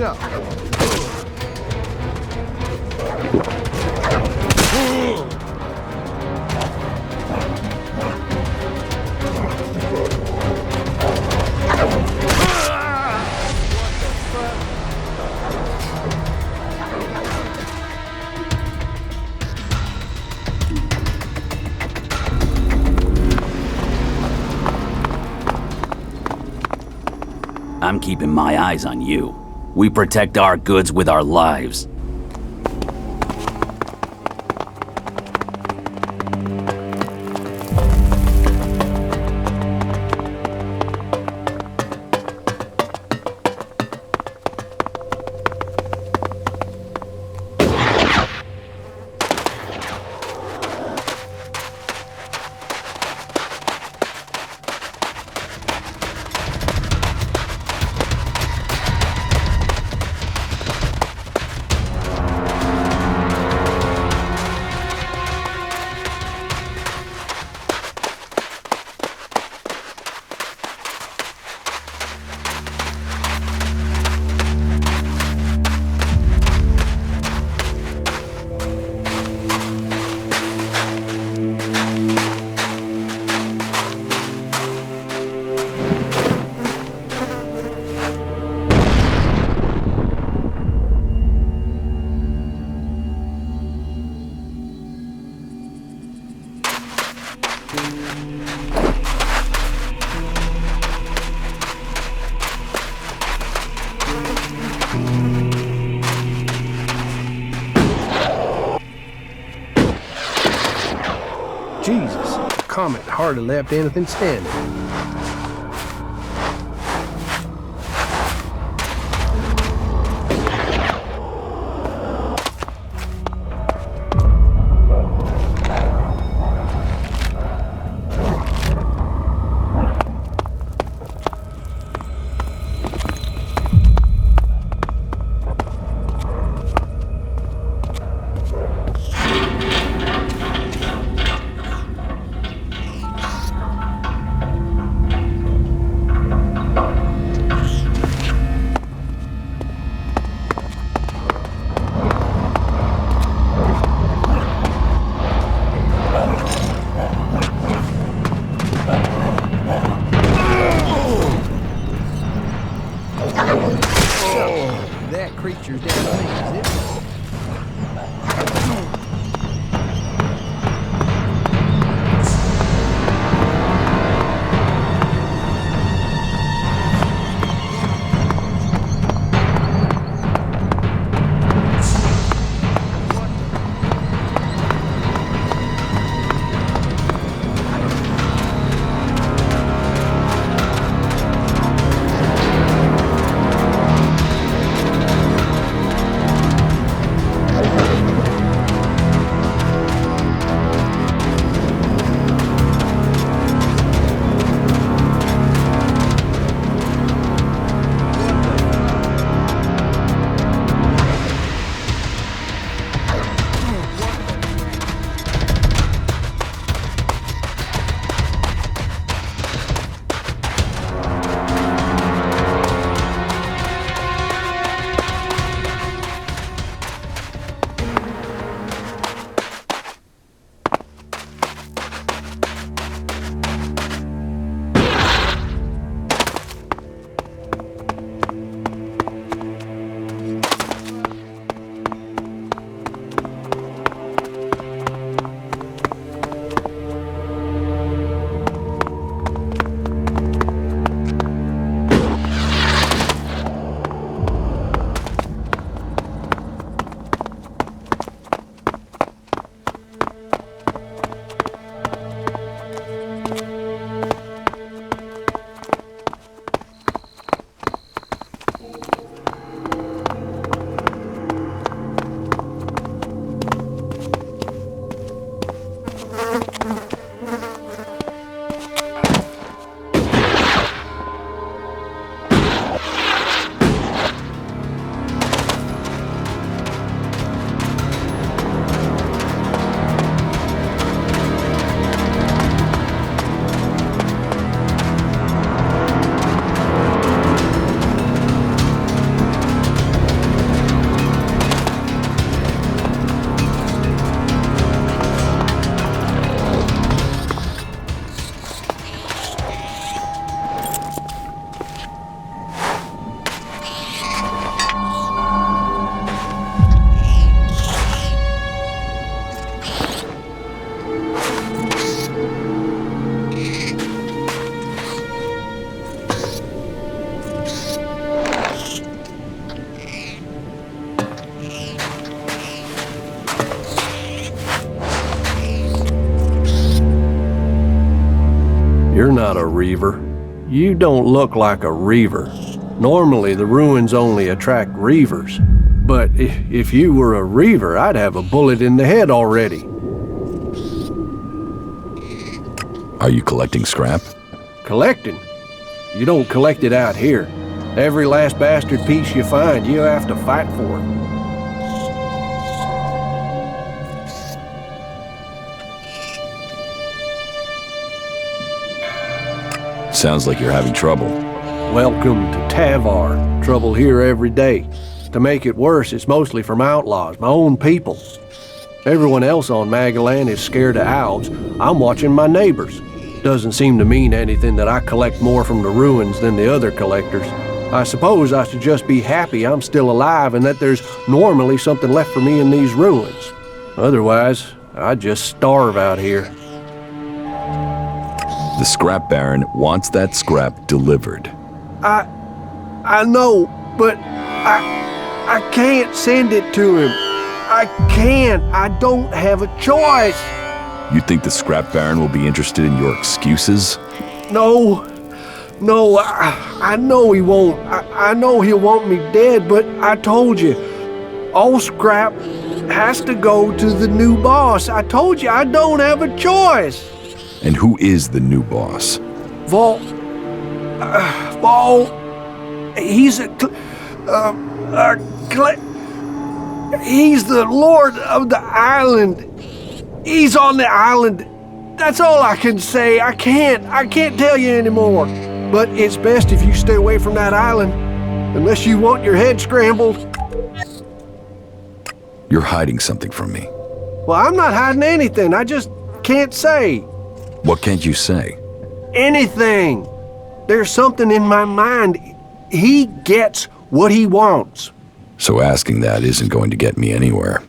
So. I'm keeping my eyes on you. We protect our goods with our lives. Jesus, Comet hardly left anything standing. That creature's down to me, is it? You're not a reaver. You don't look like a reaver. Normally, the ruins only attract reavers. But if you were a reaver, I'd have a bullet in the head already. Are you collecting scrap? Collecting? You don't collect it out here. Every last bastard piece you find, you have to fight for it. Sounds like you're having trouble. Welcome to Tavar. Trouble here every day. To make it worse, it's mostly from outlaws, my own people. Everyone else on Magalan is scared of owls. I'm watching my neighbors. Doesn't seem to mean anything that I collect more from the ruins than the other collectors. I suppose I should just be happy I'm still alive and that there's normally something left for me in these ruins. Otherwise, I'd just starve out here. The scrap baron wants that scrap delivered. I know, but I can't send it to him. I can't. I don't have a choice. You think the scrap baron will be interested in your excuses? No, I know he won't. I know he'll want me dead, but I told you, all scrap has to go to the new boss. I told you, I don't have a choice. And who is the new boss? Vol, he's he's the lord of the island. He's on the island. That's all I can say. I can't tell you anymore. But it's best if you stay away from that island, unless you want your head scrambled. You're hiding something from me. Well, I'm not hiding anything. I just can't say. What can't you say? Anything. There's something in my mind. He gets what he wants. So asking that isn't going to get me anywhere.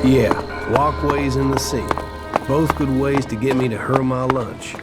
Yeah, walkways in the sea. Both good ways to get me to hurl my lunch.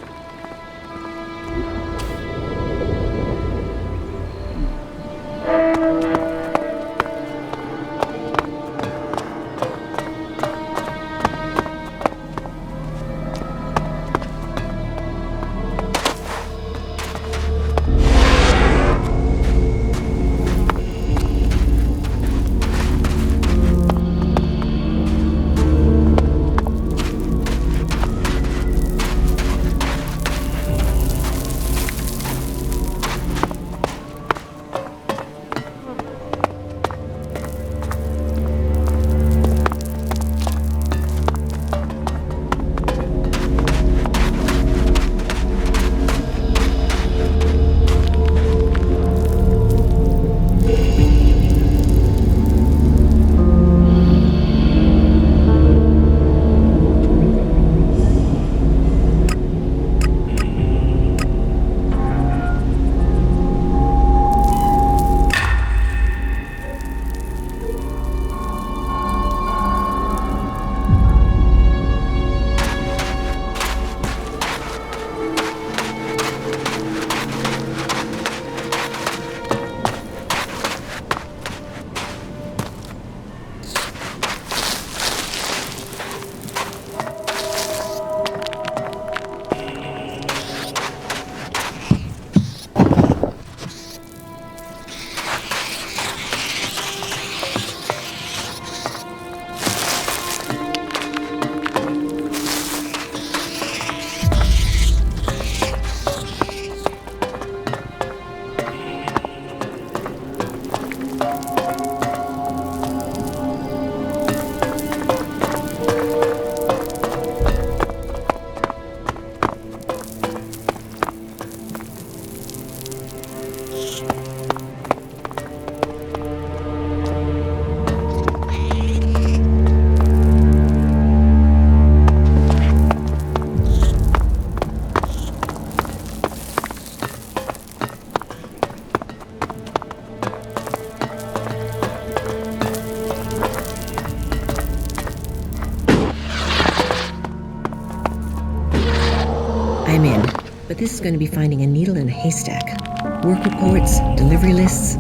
I'm in, but this is going to be finding a needle in a haystack. Work reports, delivery lists.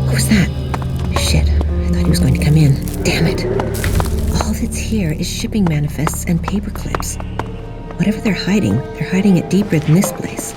Who's that? Shit, I thought he was going to come in. Damn it. All that's here is shipping manifests and paper clips. Whatever they're hiding it deeper than this place.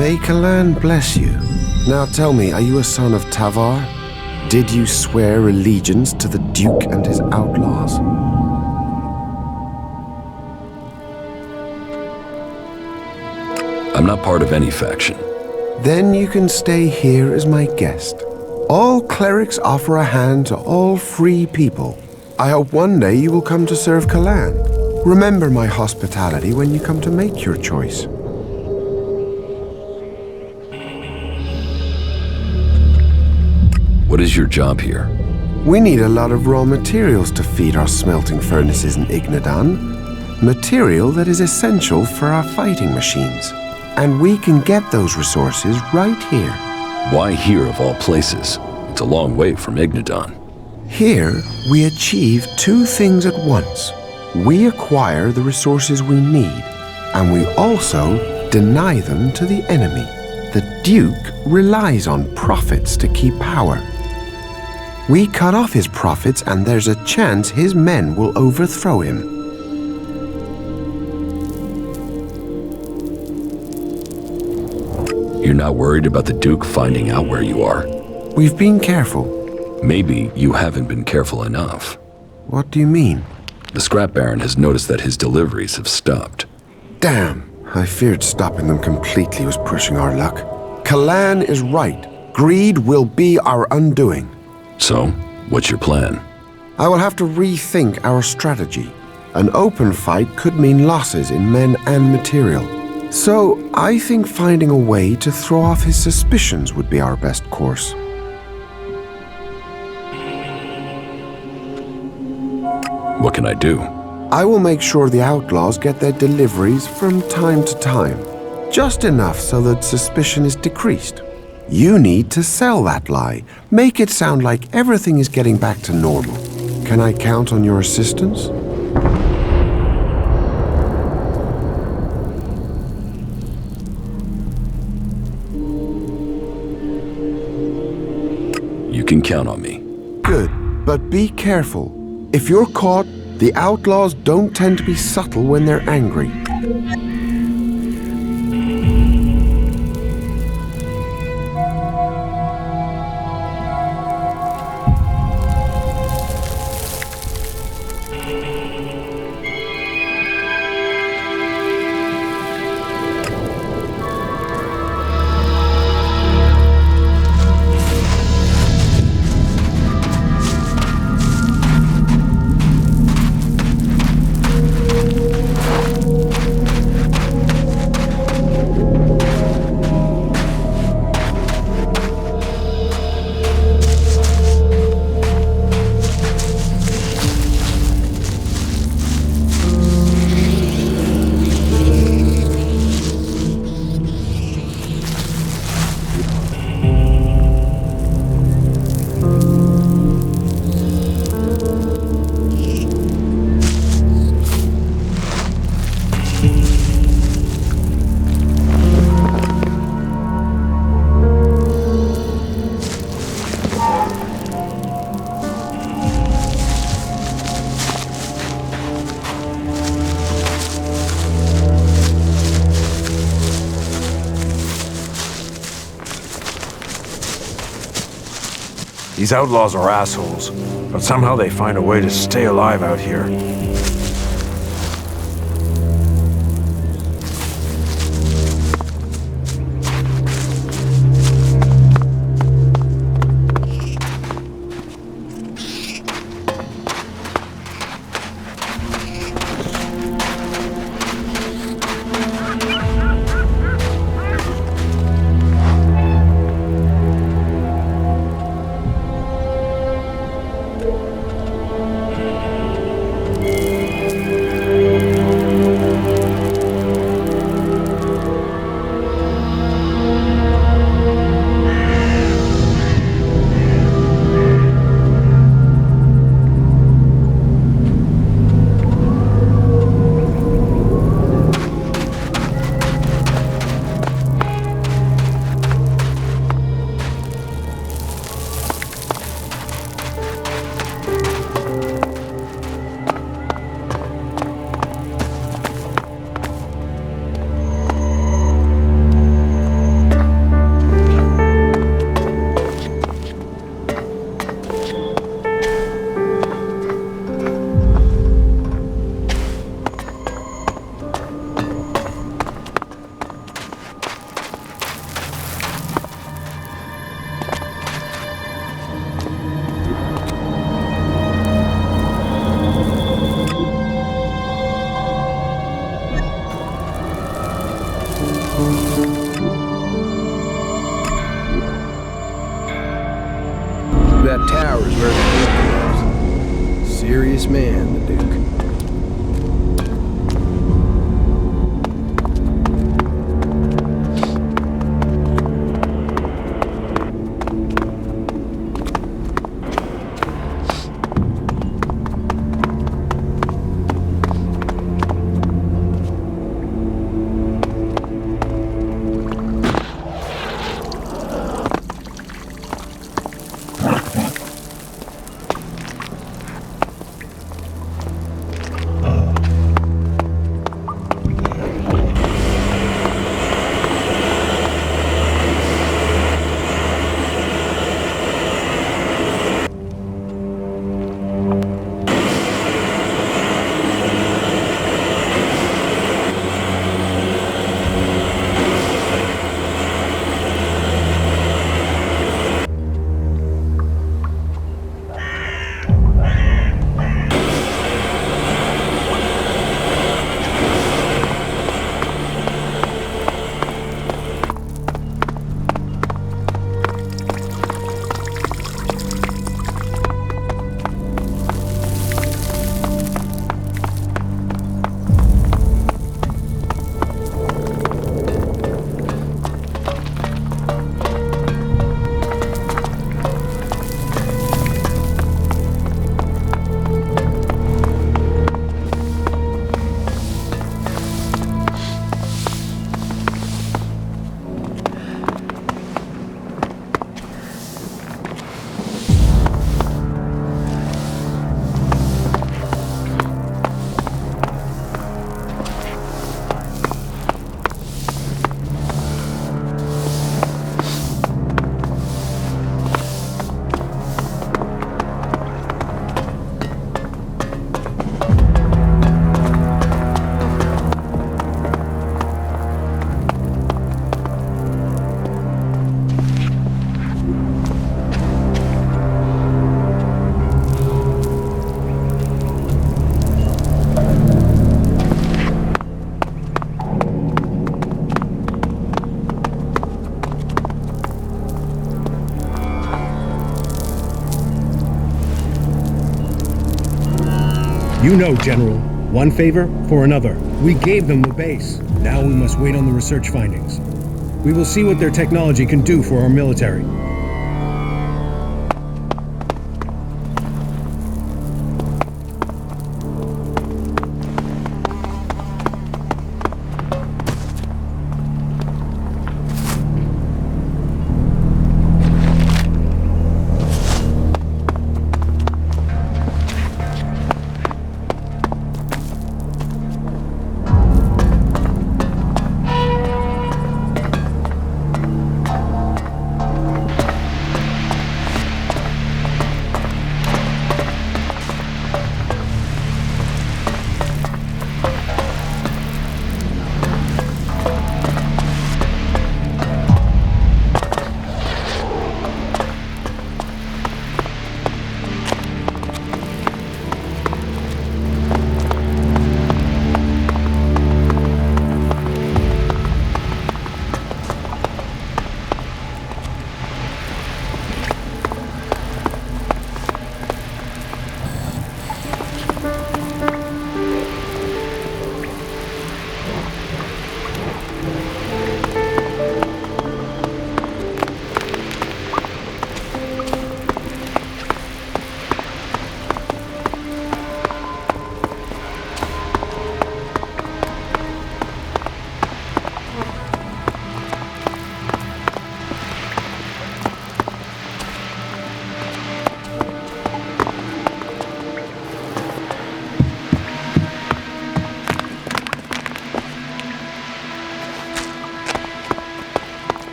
May Kalan bless you. Now tell me, are you a son of Tavar? Did you swear allegiance to the Duke and his outlaws? I'm not part of any faction. Then you can stay here as my guest. All clerics offer a hand to all free people. I hope one day you will come to serve Kalan. Remember my hospitality when you come to make your choice. What is your job here? We need a lot of raw materials to feed our smelting furnaces in Ignadan. Material that is essential for our fighting machines. And we can get those resources right here. Why here of all places? It's a long way from Ignadan. Here, we achieve two things at once. We acquire the resources we need, and we also deny them to the enemy. The Duke relies on profits to keep power. We cut off his profits, and there's a chance his men will overthrow him. You're not worried about the Duke finding out where you are? We've been careful. Maybe you haven't been careful enough. What do you mean? The Scrap Baron has noticed that his deliveries have stopped. Damn, I feared stopping them completely was pushing our luck. Kalan is right. Greed will be our undoing. So, what's your plan? I will have to rethink our strategy. An open fight could mean losses in men and material. So, I think finding a way to throw off his suspicions would be our best course. What can I do? I will make sure the outlaws get their deliveries from time to time. Just enough so that suspicion is decreased. You need to sell that lie. Make it sound like everything is getting back to normal. Can I count on your assistance? You can count on me. Good, but be careful. If you're caught, the outlaws don't tend to be subtle when they're angry. These outlaws are assholes, but somehow they find a way to stay alive out here. tower is where the Duke lives. Serious man, the Duke. You know, General. One favor for another. We gave them the base. Now we must wait on the research findings. We will see what their technology can do for our military.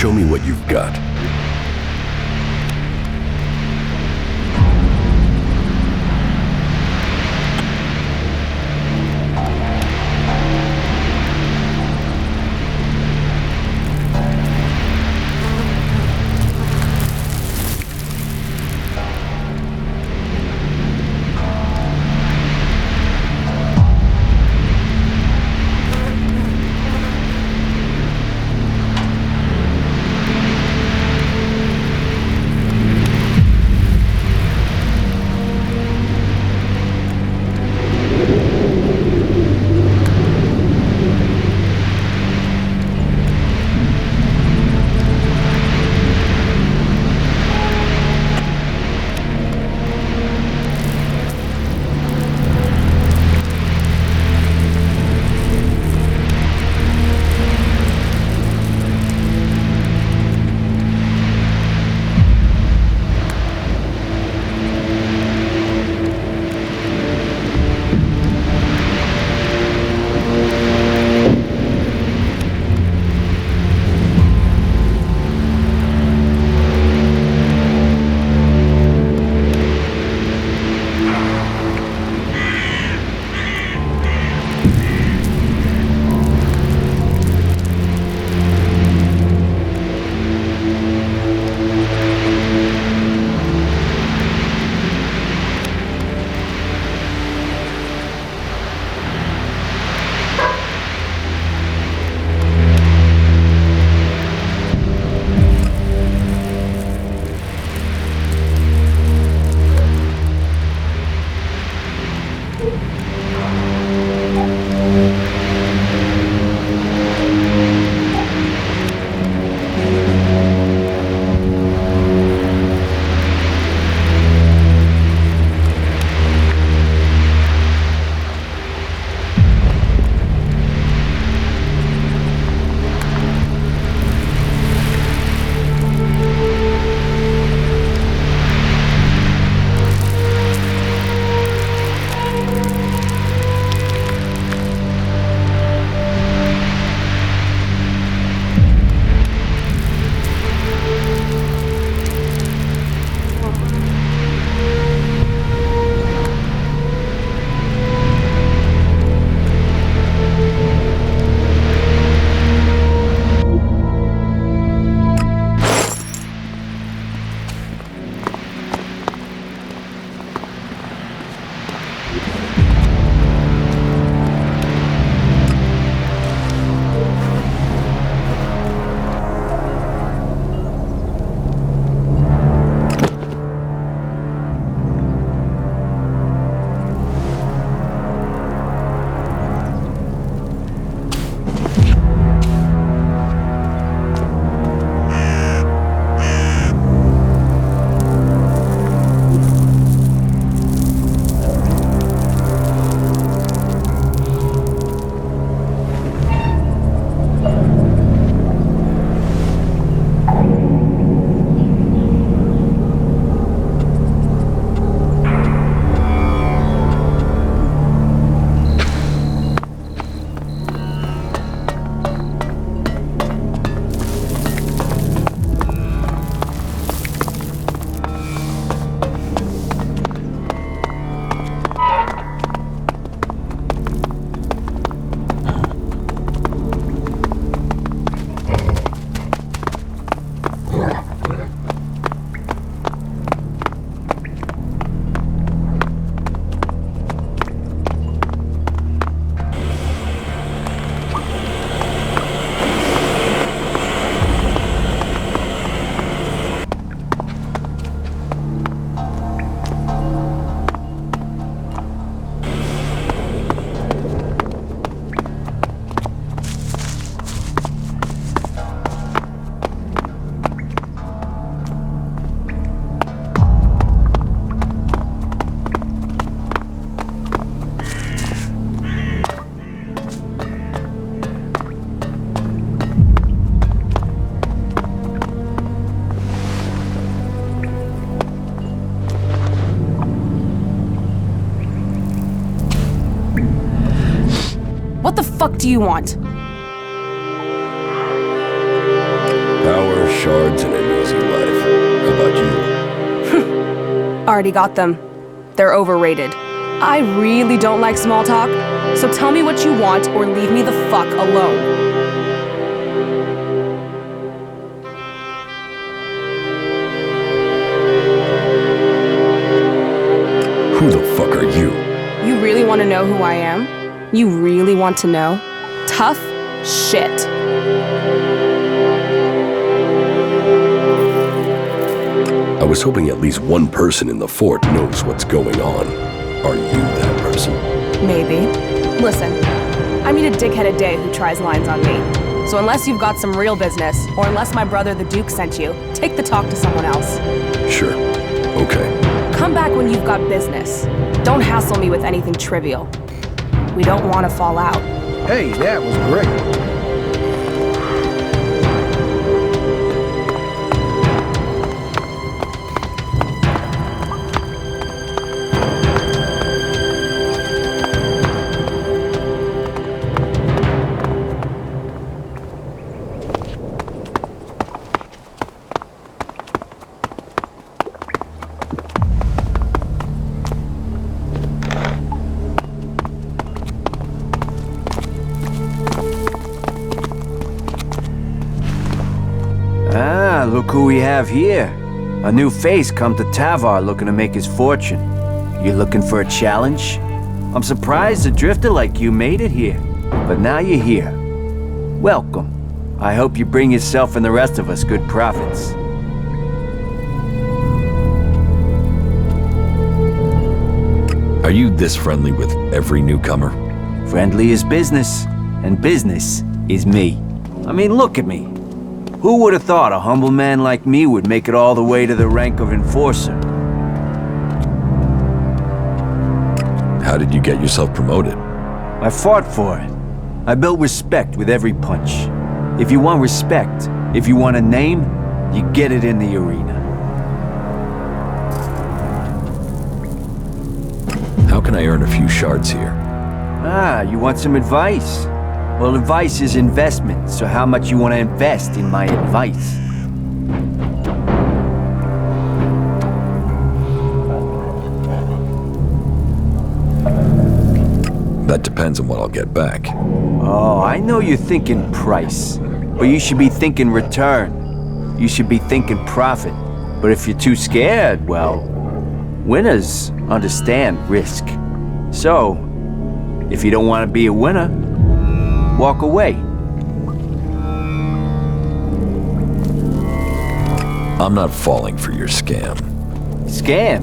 Show me what you've got. What the fuck do you want? Power shards and an easy life. How about you? Already got them. They're overrated. I really don't like small talk, so tell me what you want or leave me the fuck alone. Who the fuck are you? You really want to know who I am? You really want to know? Tough shit. I was hoping at least one person in the fort knows what's going on. Are you that person? Maybe. Listen, I meet a dickhead a day who tries lines on me. So unless you've got some real business, or unless my brother the Duke sent you, take the talk to someone else. Sure. Okay. Come back when you've got business. Don't hassle me with anything trivial. We don't want to fall out. Hey, that was great. Ah, look who we have here. A new face come to Tavar looking to make his fortune. You looking for a challenge? I'm surprised a drifter like you made it here. But now you're here. Welcome. I hope you bring yourself and the rest of us good profits. Are you this friendly with every newcomer? Friendly is business, and business is me. I mean, look at me. Who would have thought a humble man like me would make it all the way to the rank of enforcer? How did you get yourself promoted? I fought for it. I built respect with every punch. If you want respect, if you want a name, you get it in the arena. How can I earn a few shards here? Ah, you want some advice? Well, advice is investment, so how much you want to invest in my advice? That depends on what I'll get back. Oh, I know you're thinking price, but you should be thinking return. You should be thinking profit. But if you're too scared, well, winners understand risk. So, if you don't want to be a winner, walk away. I'm not falling for your scam. Scam?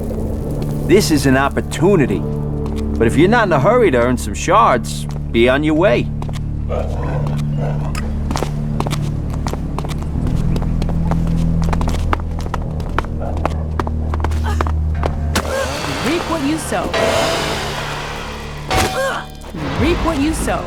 This is an opportunity. But if you're not in a hurry to earn some shards, be on your way. Reap what you sow. Reap what you sow.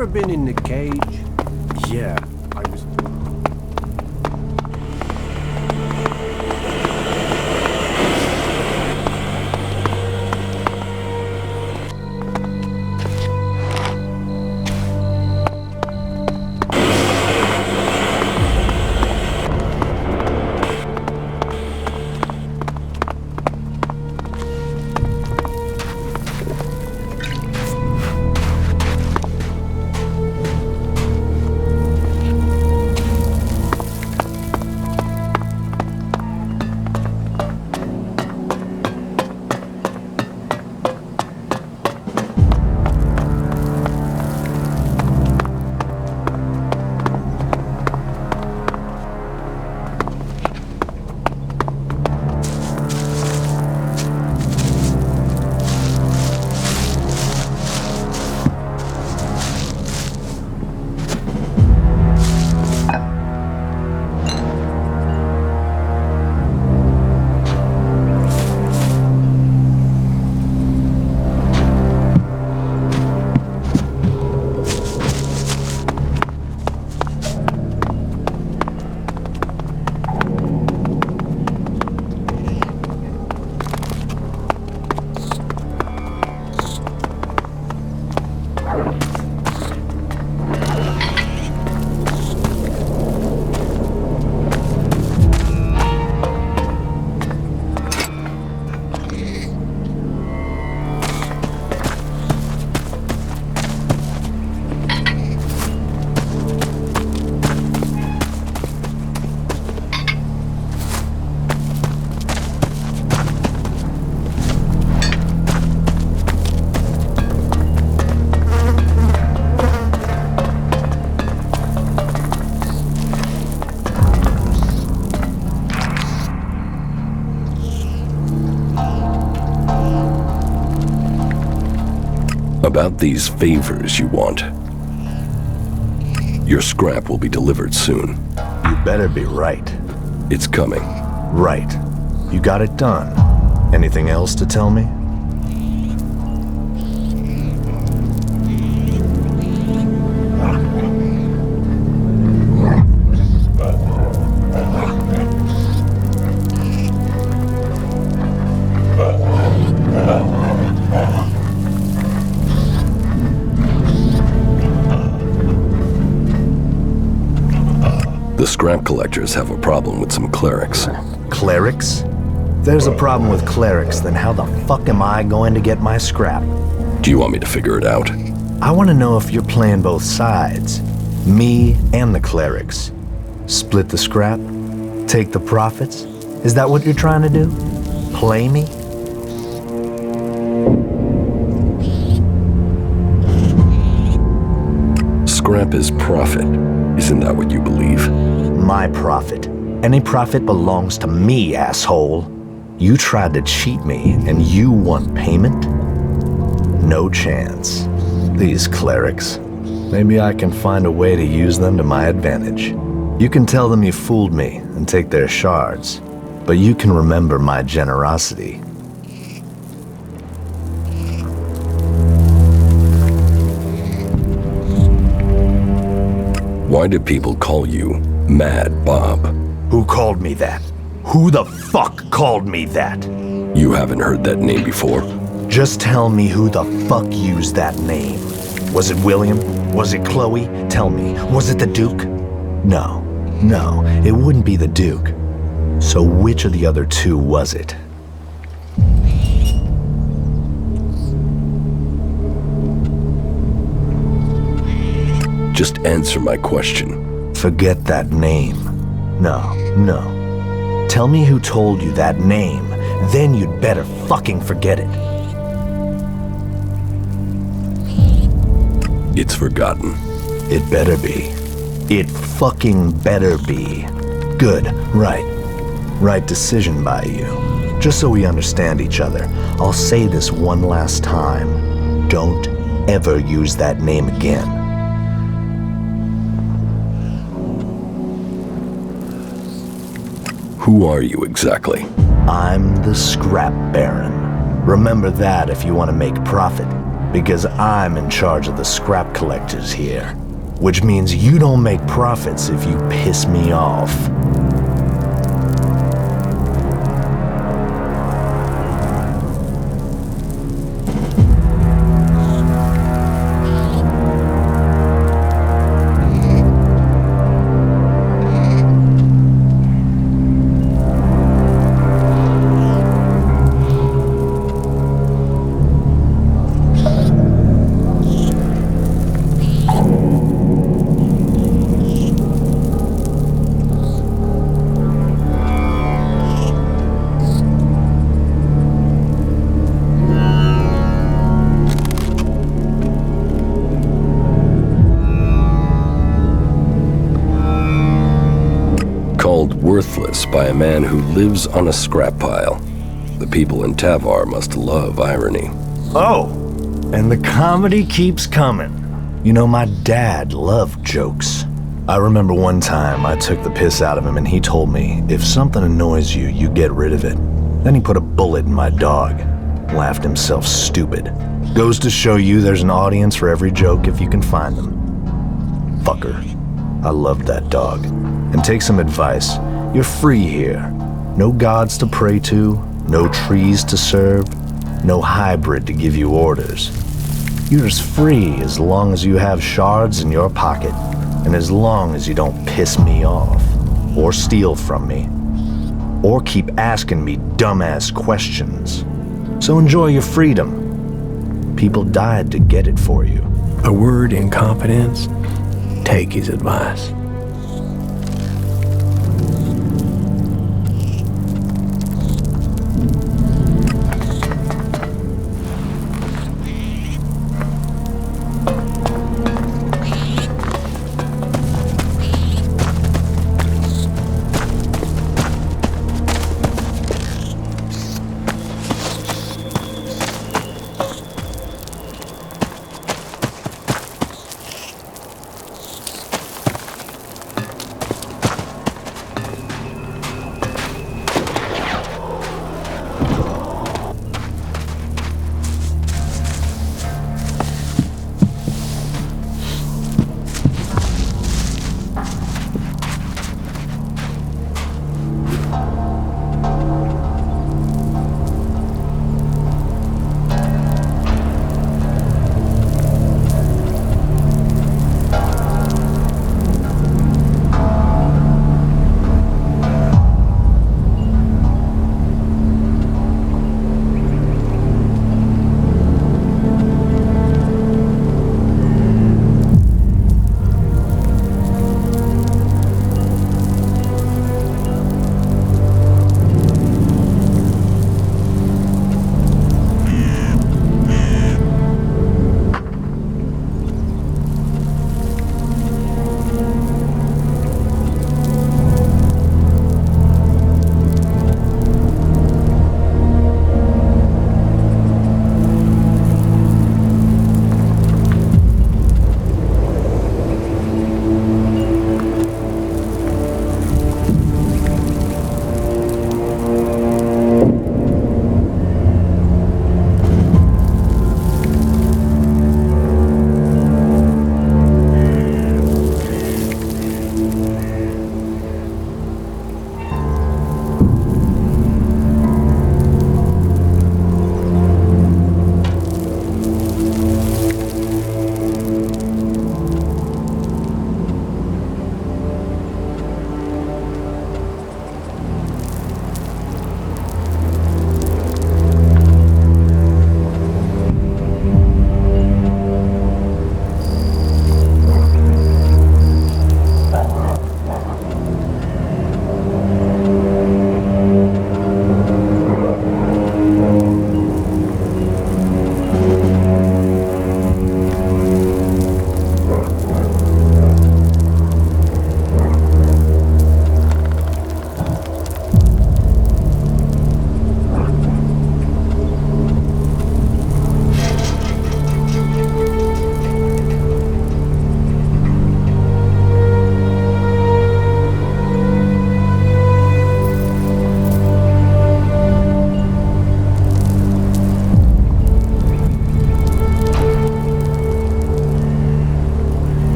ever been in the cage? Yeah, I was... About these favors you want. Your scrap will be delivered soon. You better be right. It's coming. Right. You got it done. Anything else to tell me? The scrap collectors have a problem with some clerics. Clerics? If there's a problem with clerics, then how the fuck am I going to get my scrap? Do you want me to figure it out? I want to know if you're playing both sides. Me and the clerics. Split the scrap? Take the profits? Is that what you're trying to do? Play me? Scrap is profit. Isn't that what you believe? My profit. Any profit belongs to me, asshole. You tried to cheat me, and you want payment? No chance. These clerics. Maybe I can find a way to use them to my advantage. You can tell them you fooled me and take their shards, but you can remember my generosity. Why do people call you Mad Bob? Who called me that? Who the fuck called me that? You haven't heard that name before? Just tell me who the fuck used that name. Was it William? Was it Chloe? Tell me, was it the Duke? No, it wouldn't be the Duke. So which of the other two was it? Just answer my question. Forget that name. No. Tell me who told you that name, then you'd better fucking forget it. It's forgotten. It better be. It fucking better be. Good, right decision by you. Just so we understand each other, I'll say this one last time. Don't ever use that name again. Who are you exactly? I'm the Scrap Baron. Remember that if you want to make profit. Because I'm in charge of the scrap collectors here. Which means you don't make profits if you piss me off. Called worthless by a man who lives on a scrap pile. The people in Tavar must love irony. Oh, and the comedy keeps coming. You know, my dad loved jokes. I remember one time I took the piss out of him and he told me, if something annoys you, you get rid of it. Then he put a bullet in my dog. Laughed himself stupid. Goes to show you there's an audience for every joke if you can find them. Fucker. I loved that dog. And take some advice. You're free here. No gods to pray to, no trees to serve, no hybrid to give you orders. You're as free as long as you have shards in your pocket, and as long as you don't piss me off, or steal from me, or keep asking me dumbass questions. So enjoy your freedom. People died to get it for you. A word in confidence, take his advice.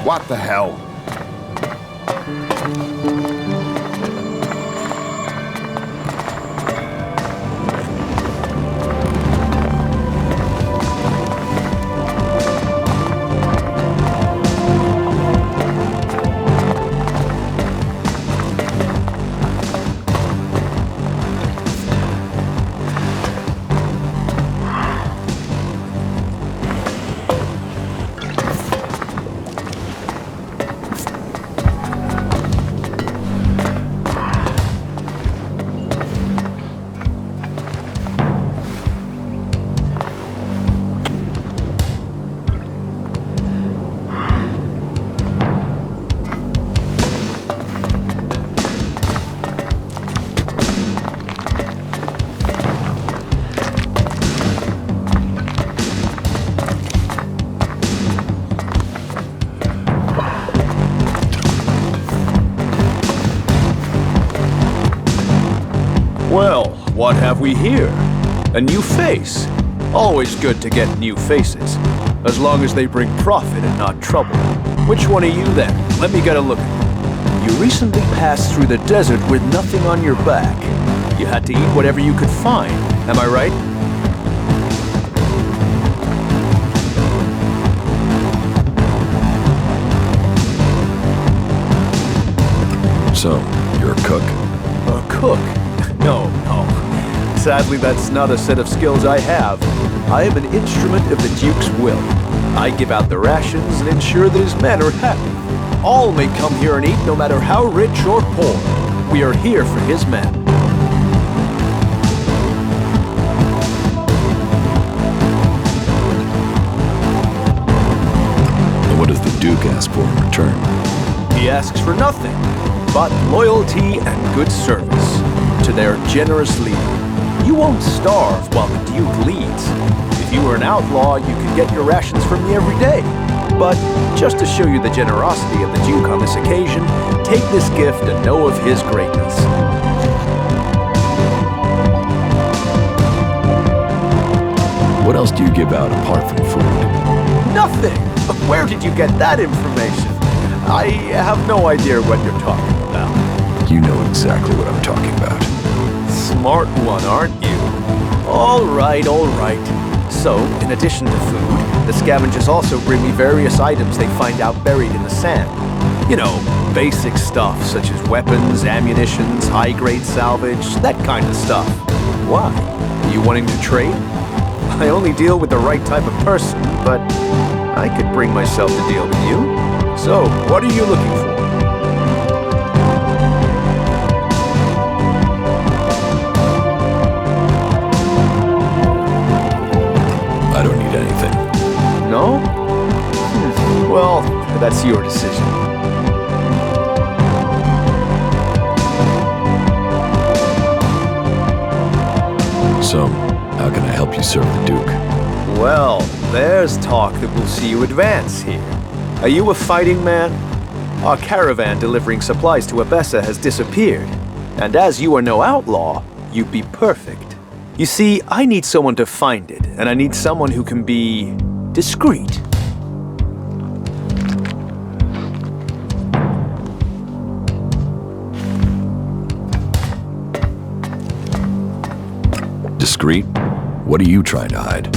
What the hell? Well, what have we here? A new face. Always good to get new faces, as long as they bring profit and not trouble. Which one are you then? Let me get a look. You recently passed through the desert with nothing on your back. You had to eat whatever you could find. Am I right? So, you're a cook? A cook? No. Sadly, that's not a set of skills I have. I am an instrument of the Duke's will. I give out the rations and ensure that his men are happy. All may come here and eat, no matter how rich or poor. We are here for his men. And what does the Duke ask for in return? He asks for nothing but loyalty and good service to their generous leader. You won't starve while the Duke leads. If you were an outlaw, you could get your rations from me every day. But just to show you the generosity of the Duke on this occasion, take this gift and know of his greatness. What else do you give out apart from food? Nothing! Where did you get that information? I have no idea what you're talking about. You know exactly what I'm talking about. Smart one, aren't you? All right. So, in addition to food, the scavengers also bring me various items they find out buried in the sand. You know, basic stuff such as weapons, ammunitions, high-grade salvage, that kind of stuff. Why? Are you wanting to trade? I only deal with the right type of person, but I could bring myself to deal with you. So, what are you looking for? I don't need anything. No? Well, that's your decision. So, how can I help you serve the Duke? Well, there's talk that we'll see you advance here. Are you a fighting man? Our caravan delivering supplies to Abessa has disappeared, and as you are no outlaw, you'd be perfect. You see, I need someone to find it, and I need someone who can be discreet. Discreet? What are you trying to hide?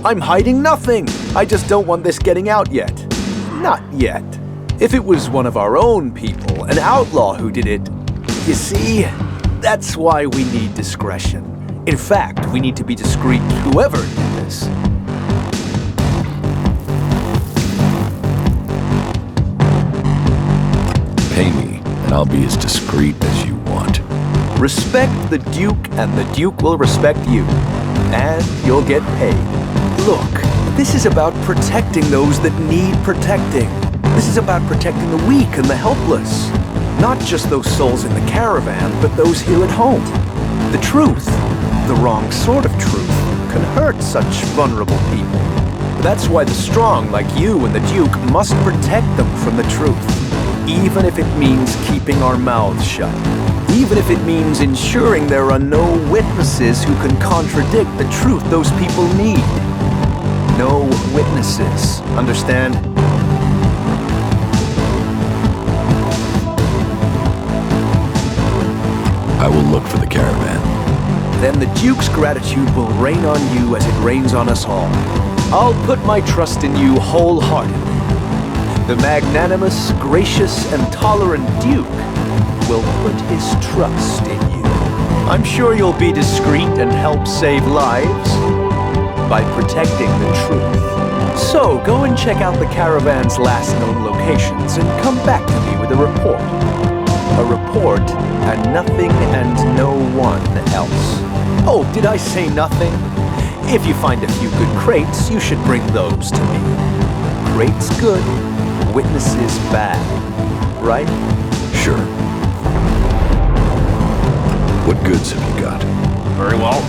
I'm hiding nothing. I just don't want this getting out yet. Not yet. If it was one of our own people, an outlaw who did it, you see, that's why we need discretion. In fact, we need to be discreet whoever did this. Pay me, and I'll be as discreet as you want. Respect the Duke, and the Duke will respect you. And you'll get paid. Look, this is about protecting those that need protecting. This is about protecting the weak and the helpless. Not just those souls in the caravan, but those here at home. The truth, the wrong sort of truth, can hurt such vulnerable people. That's why the strong, like you and the Duke, must protect them from the truth. Even if it means keeping our mouths shut. Even if it means ensuring there are no witnesses who can contradict the truth those people need. No witnesses, understand? then the Duke's gratitude will rain on you as it rains on us all. I'll put my trust in you wholeheartedly. The magnanimous, gracious, and tolerant Duke will put his trust in you. I'm sure you'll be discreet and help save lives by protecting the truth. So go and check out the caravan's last known locations and come back to me with a report. A report and nothing and no one else. Oh, did I say nothing? If you find a few good crates, you should bring those to me. Crates good, witnesses bad, right? Sure. What goods have you got? Very well.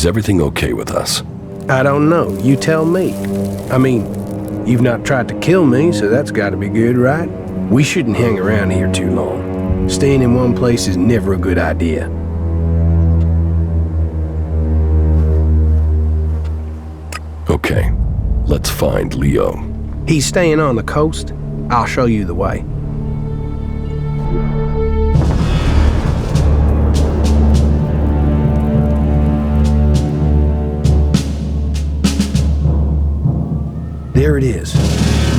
everything okay with us? I don't know. You tell me. I mean, you've not tried to kill me, so that's got to be good, right? We shouldn't hang around here too long. Staying in one place is never a good idea. Okay, let's find Leo. He's staying on the coast. I'll show you the way. There it is,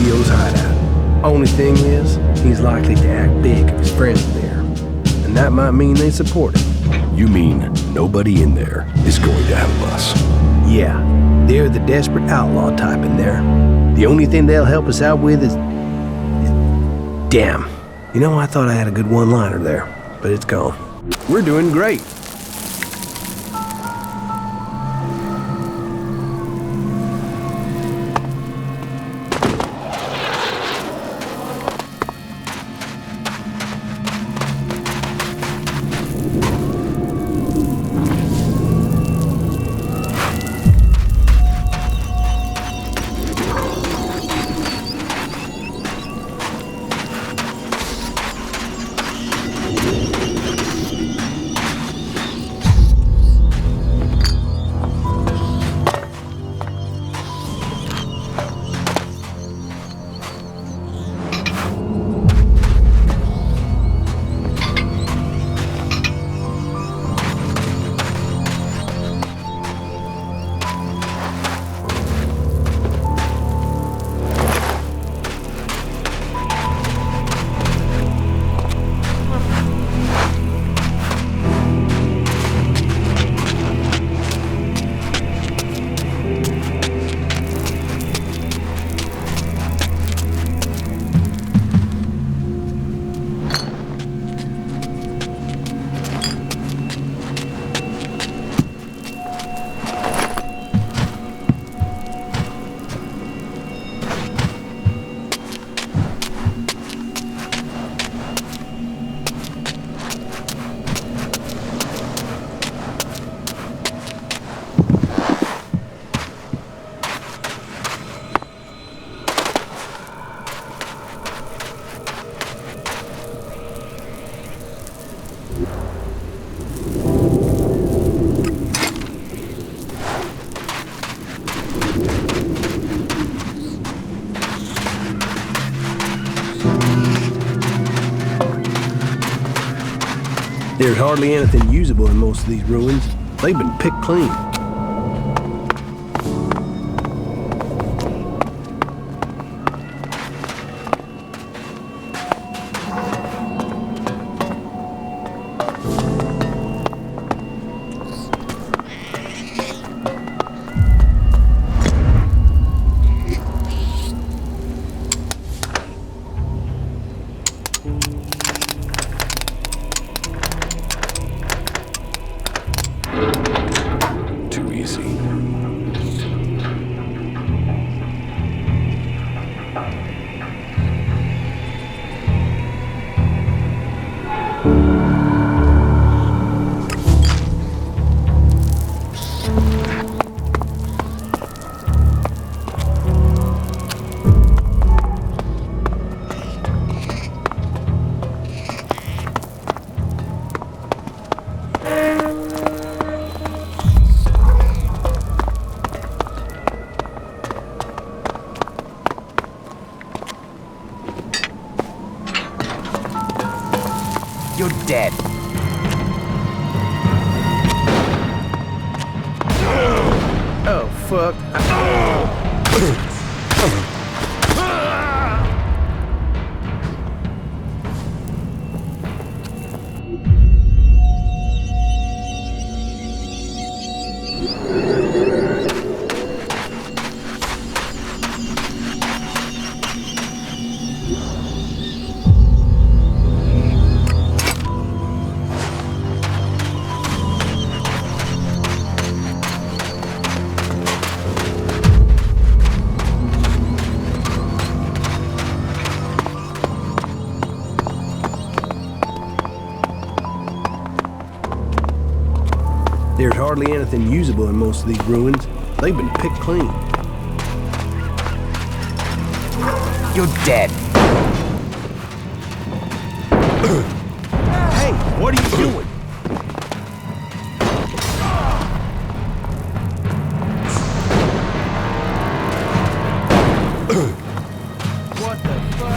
Leo's hideout. Only thing is, he's likely to act big if his friends are there. And that might mean they support him. You mean nobody in there is going to help us? Yeah, they're the desperate outlaw type in there. The only thing they'll help us out with is... Damn. You know, I thought I had a good one-liner there, but it's gone. We're doing great. There's hardly anything usable in most of these ruins. They've been picked clean. You're dead. Oh, fuck. There's hardly anything usable in most of these ruins. They've been picked clean. You're dead. Hey, what are you doing? What the fuck?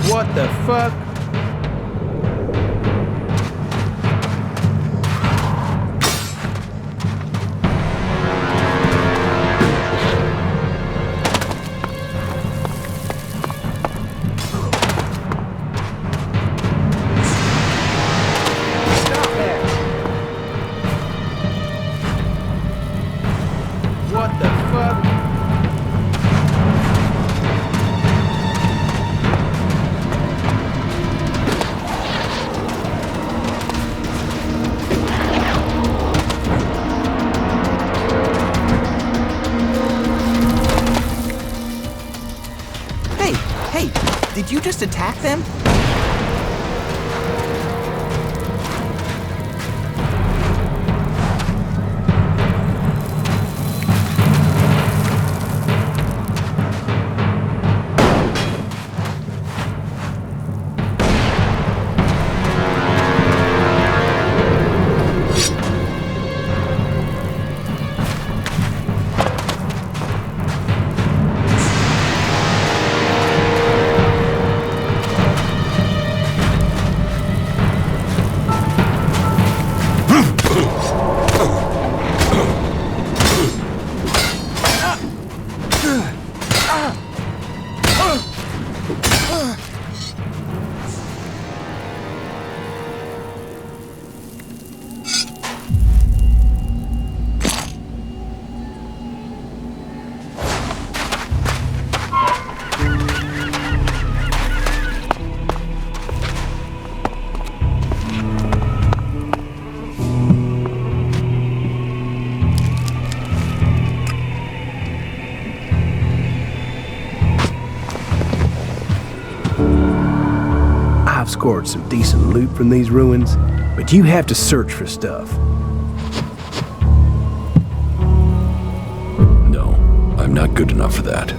What the fuck? Stop there! What the fuck? Hey, did you just attack them? I've scored some decent loot from these ruins, but you have to search for stuff. No, I'm not good enough for that.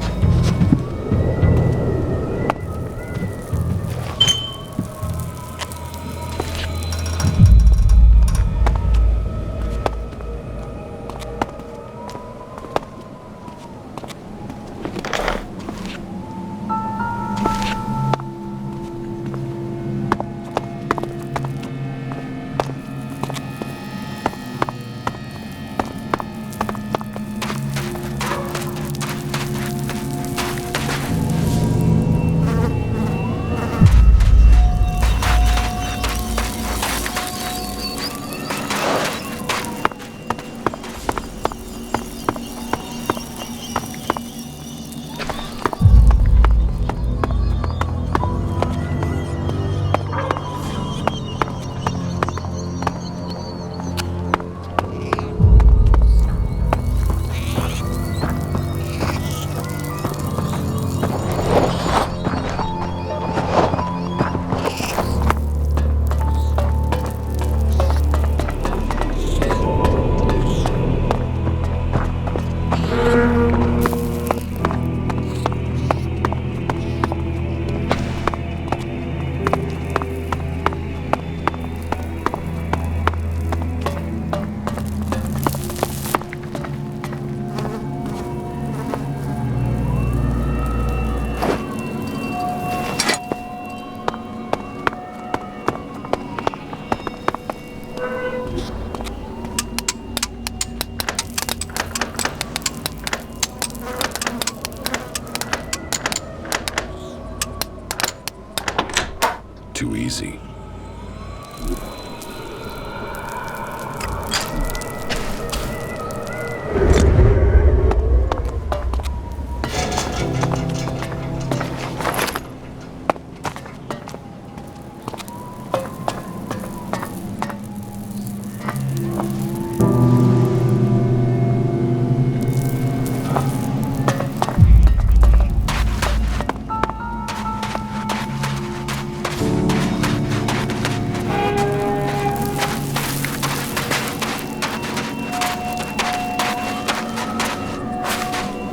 Too easy.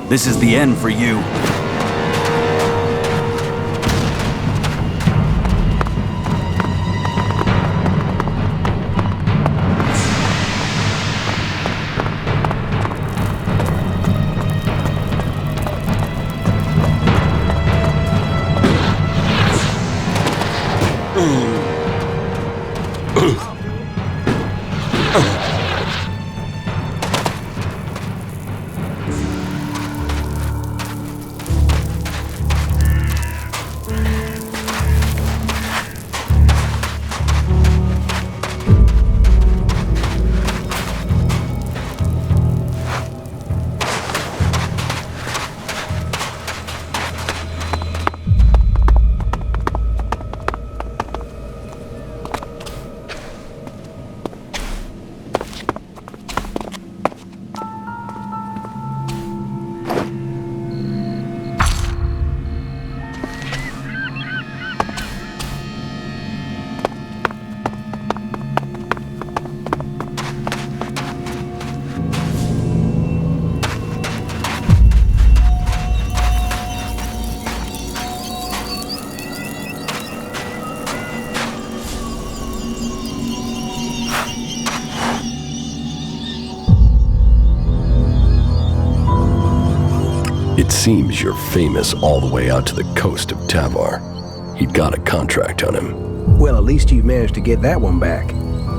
This is the end for you. It seems you're famous all the way out to the coast of Tavar. He'd got a contract on him. Well, at least you've managed to get that one back.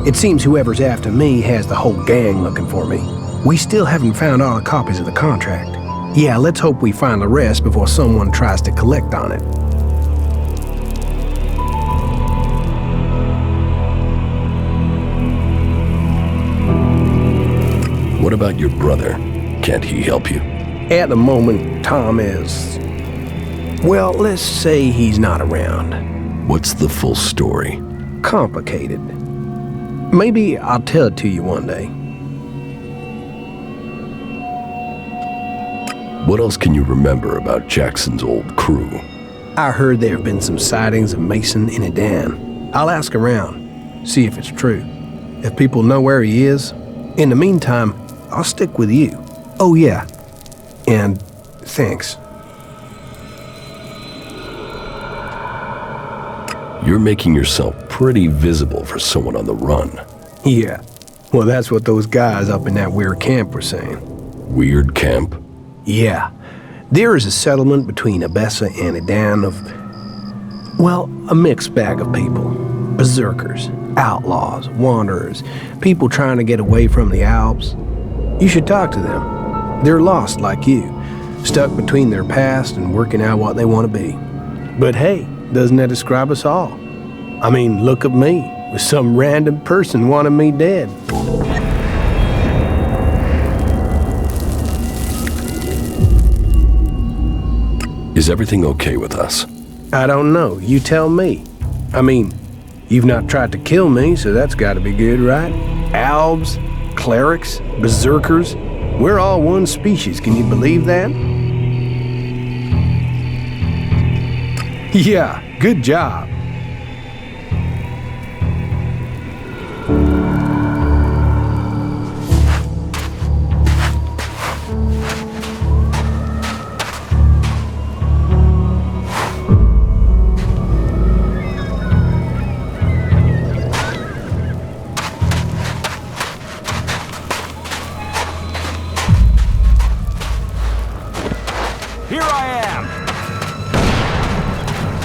It seems whoever's after me has the whole gang looking for me. We still haven't found all the copies of the contract. Yeah, let's hope we find the rest before someone tries to collect on it. What about your brother? Can't he help you? At the moment, Tom is... well, let's say he's not around. What's the full story? Complicated. Maybe I'll tell it to you one day. What else can you remember about Jackson's old crew? I heard there have been some sightings of Mason in Edan. I'll ask around, see if it's true. If people know where he is, in the meantime, I'll stick with you. Oh yeah, and thanks. You're making yourself pretty visible for someone on the run. Yeah, well that's what those guys up in that weird camp were saying. Weird camp? Yeah, there is a settlement between Abessa and Edan of, well, a mixed bag of people. Berserkers, outlaws, wanderers, people trying to get away from the Alps. You should talk to them. They're lost like you, stuck between their past and working out what they want to be. But hey, doesn't that describe us all? I mean, look at me, with some random person wanting me dead. Is everything okay with us? I don't know, you tell me. I mean, you've not tried to kill me, so that's gotta be good, right? Albs, clerics, berserkers, we're all one species, can you believe that? Yeah, good job. Here I am!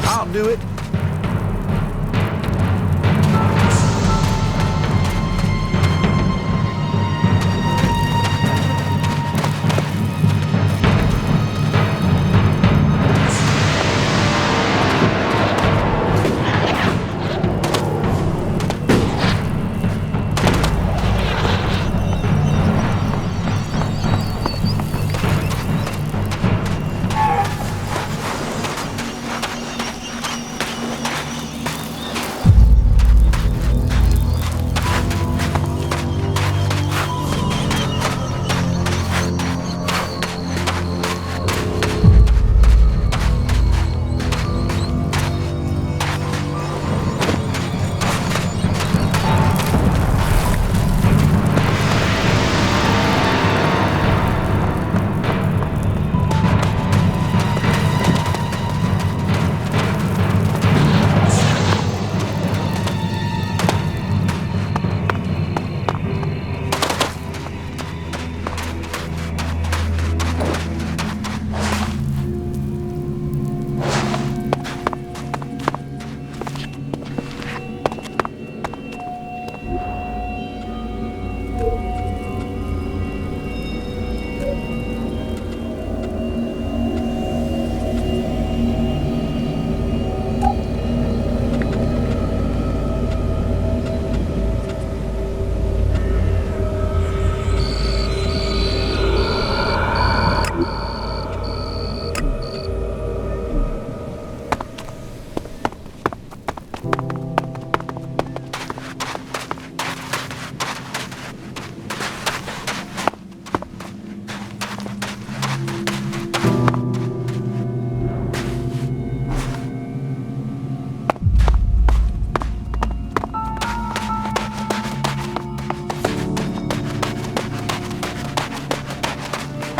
I'll do it.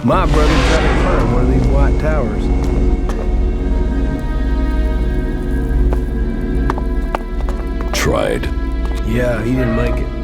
My brother tried to climb one of these white towers. Tried. Yeah, he didn't make it.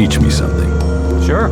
teach me something. Sure.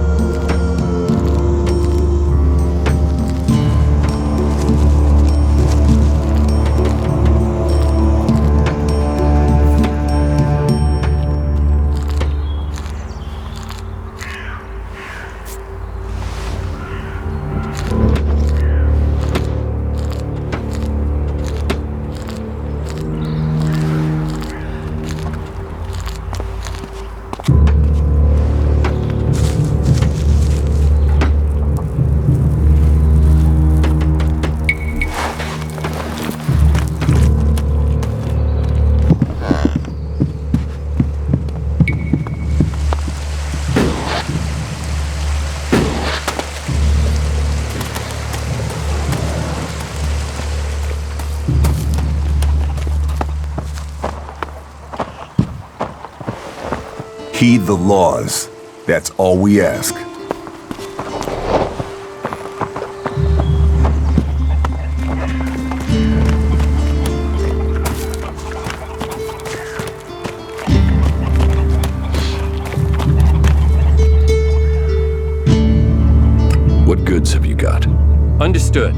Heed the laws. That's all we ask. What goods have you got? Understood.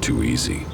Too easy.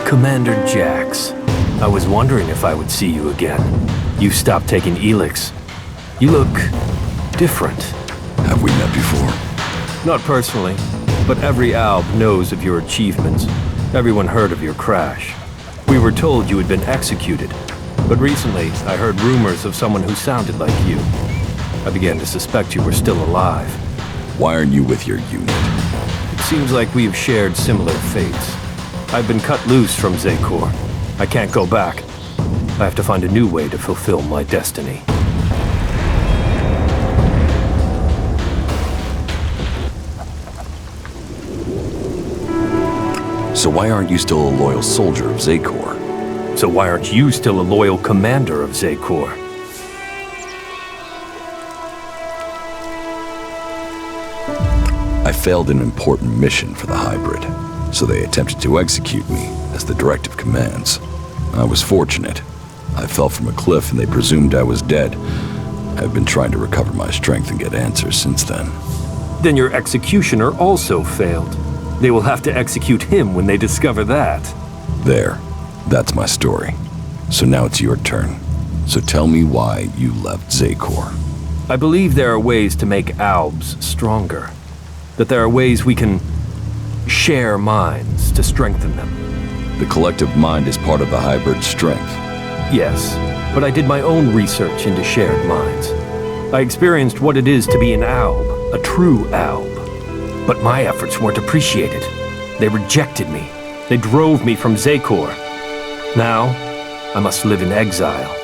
Commander Jax, I was wondering if I would see you again. You stopped taking Elex. You look different. Have we met before? Not personally, but every Alb knows of your achievements. Everyone heard of your crash. We were told you had been executed, but recently I heard rumors of someone who sounded like you. I began to suspect you were still alive. Why aren't you with your unit? It seems like we have shared similar fates. I've been cut loose from Zekor. I can't go back. I have to find a new way to fulfill my destiny. So why aren't you still a loyal soldier of Zekor? So why aren't you still a loyal commander of Zekor? I failed an important mission for the hybrid, so they attempted to execute me, as the directive commands. I was fortunate. I fell from a cliff and they presumed I was dead. I've been trying to recover my strength and get answers since then. Then your executioner also failed. They will have to execute him when they discover that. There. That's my story. So now it's your turn. So tell me why you left Zekor. I believe there are ways to make Albs stronger. That there are ways we can share minds to strengthen them. The collective mind is part of the hybrid's strength. Yes, but I did my own research into shared minds. I experienced what it is to be an Alb, a true Alb. But my efforts weren't appreciated. They rejected me. They drove me from Zekor. Now, I must live in exile.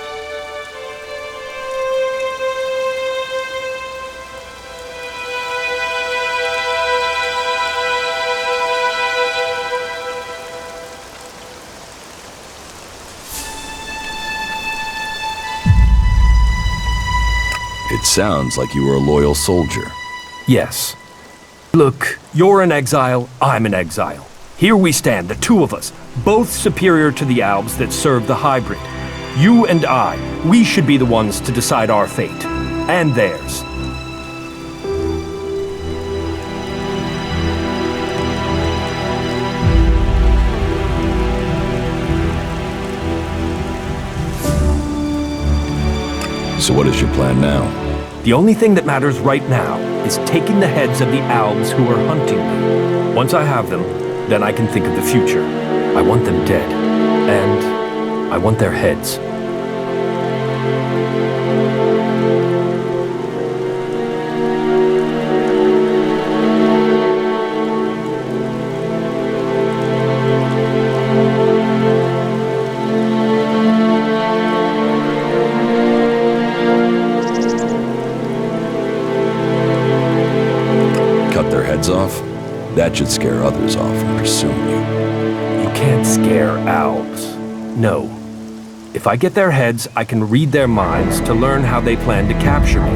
It sounds like you were a loyal soldier. Yes. Look, you're in exile, I'm in exile. Here we stand, the two of us, both superior to the Albs that serve the hybrid. You and I, we should be the ones to decide our fate. And theirs. So what is your plan now? The only thing that matters right now is taking the heads of the Albs who are hunting me. Once I have them, then I can think of the future. I want them dead. And I want their heads. Off, that should scare others off from pursuing you. You can't scare Albs. No. If I get their heads, I can read their minds to learn how they plan to capture me.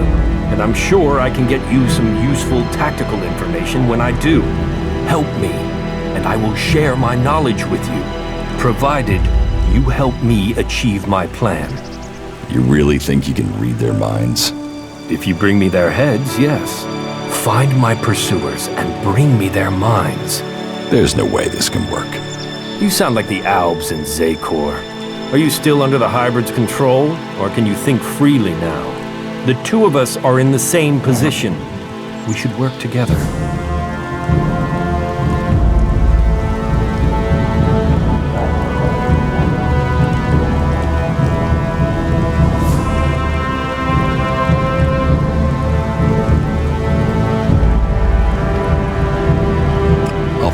And I'm sure I can get you some useful tactical information when I do. Help me, and I will share my knowledge with you, provided you help me achieve my plan. You really think you can read their minds? If you bring me their heads, yes. Find my pursuers and bring me their minds. There's no way this can work. You sound like the Albs in Zekor. Are you still under the hybrid's control, or can you think freely now? The two of us are in the same position. We should work together.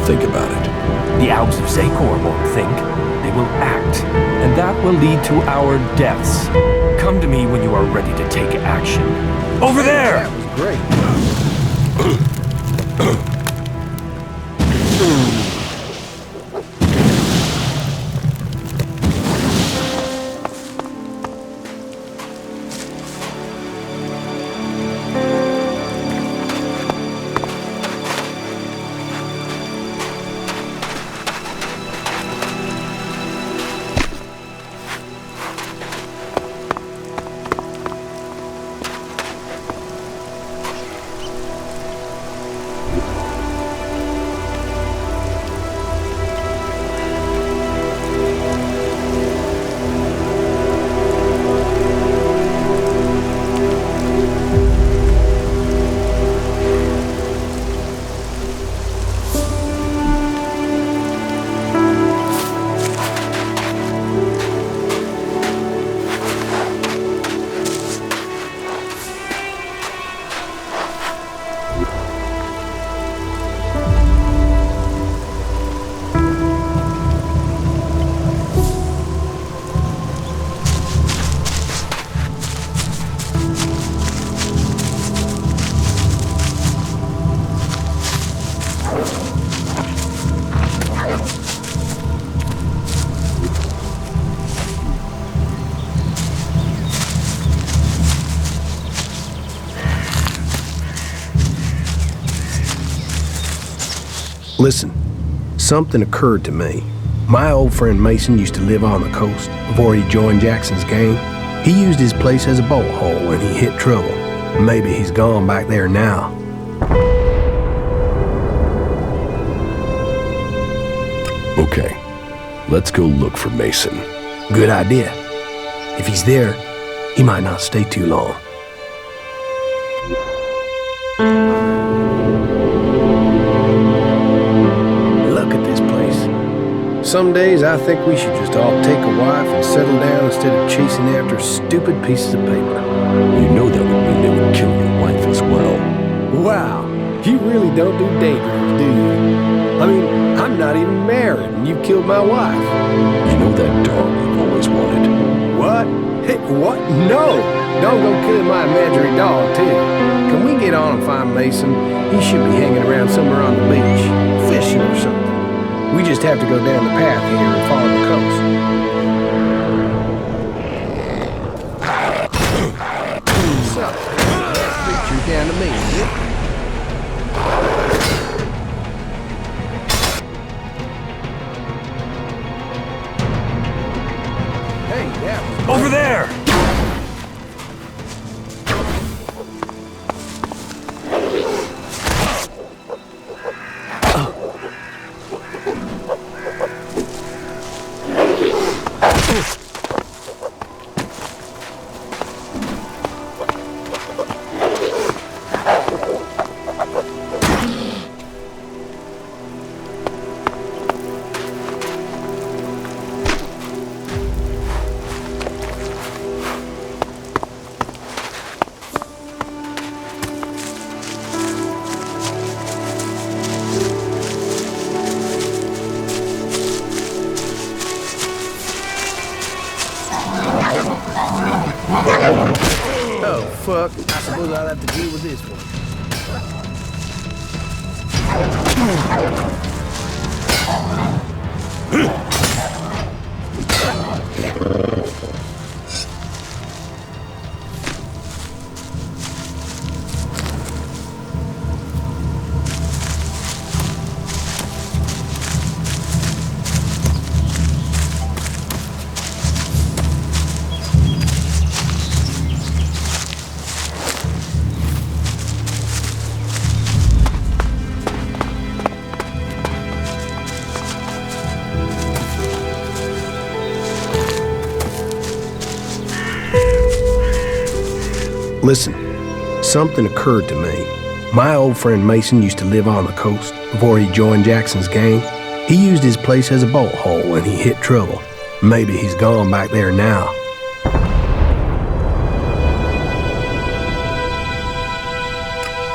Think about it. The Albs of Zekor won't think. They will act. And that will lead to our deaths. Come to me when you are ready to take action. Over there! That was great. Listen, something occurred to me. My old friend Mason used to live on the coast before he joined Jackson's gang. He used his place as a bolt hole when he hit trouble. Maybe he's gone back there now. Okay, let's go look for Mason. Good idea. If he's there, he might not stay too long. Look at this place. Some days I think we should just all take a wife and settle down instead of chasing after stupid pieces of paper. You know that would mean they would kill your wife as well. Wow, you really don't do daydreams, do you? I mean, I'm not even married and you killed my wife. You know that dog you've always wanted? What? Hey, what? No! Don't go killing my imaginary dog, too. Can we get on and find Mason? He should be hanging around somewhere on the beach, fishing or something. We just have to go down the path here and follow the coast. So, that picture down to me, is it? Over there! Oh, fuck. I suppose I'll have to deal with this one. Listen, something occurred to me. My old friend Mason used to live on the coast before he joined Jackson's gang. He used his place as a bolt hole when he hit trouble. Maybe he's gone back there now.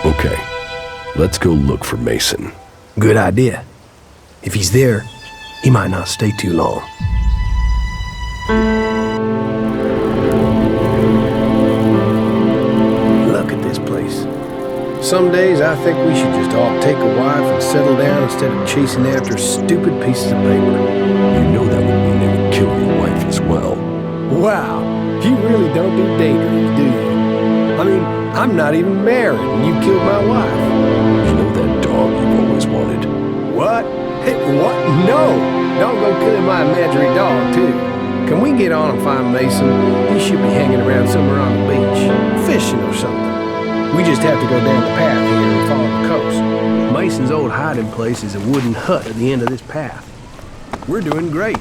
Okay, let's go look for Mason. Good idea. If he's there, he might not stay too long. Some days I think we should just all take a wife and settle down instead of chasing after stupid pieces of paper. You know that would mean they would kill your wife as well. Wow, you really don't do daydreams, do you? I mean, I'm not even married and you killed my wife. You know that dog you've always wanted? What? Hey, what? No! Don't go killing my imaginary dog, too. Can we get on and find Mason? He should be hanging around somewhere on the beach, fishing or something. We just have to go down the path here and follow the coast. Mason's old hiding place is a wooden hut at the end of this path. We're doing great.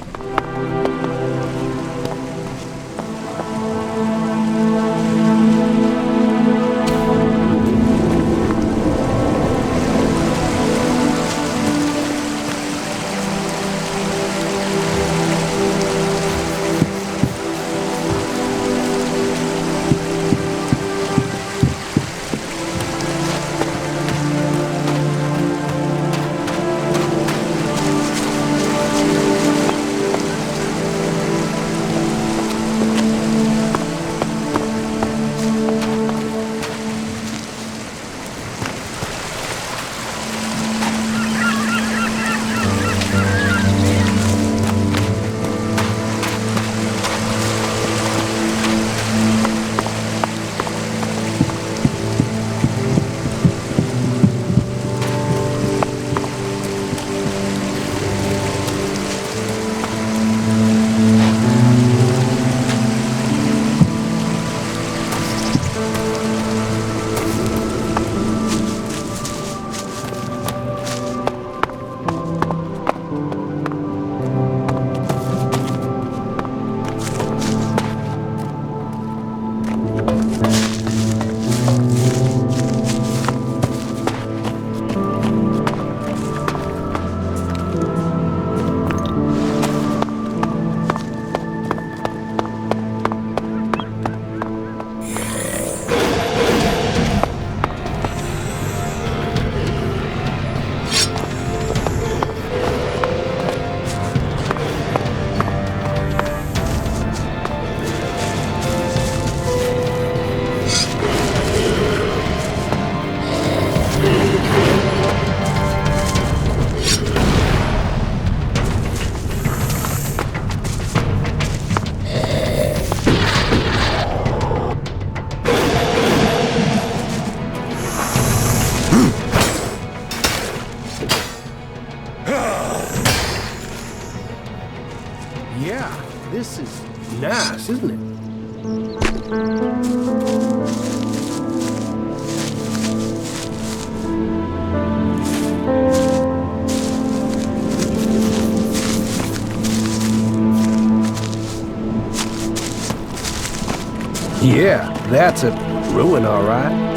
Yeah, this is nice, isn't it? Yeah, that's a ruin, all right.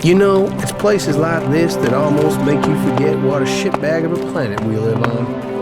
You know, it's places like this that almost make you forget what a shitbag of a planet we live on.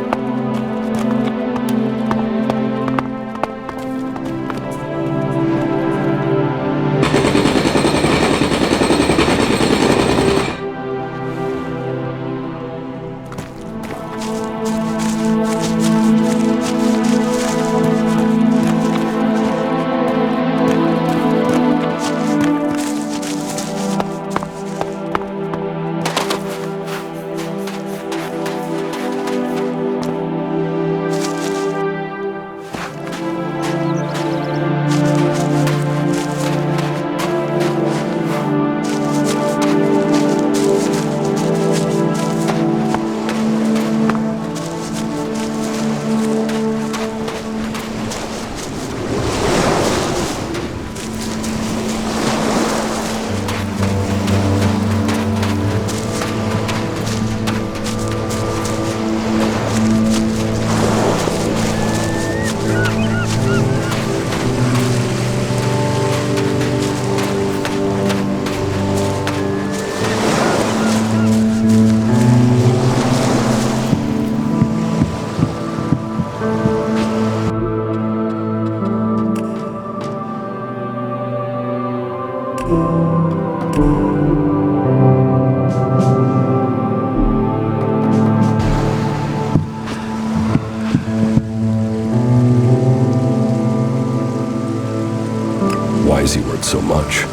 Why is he worth so much?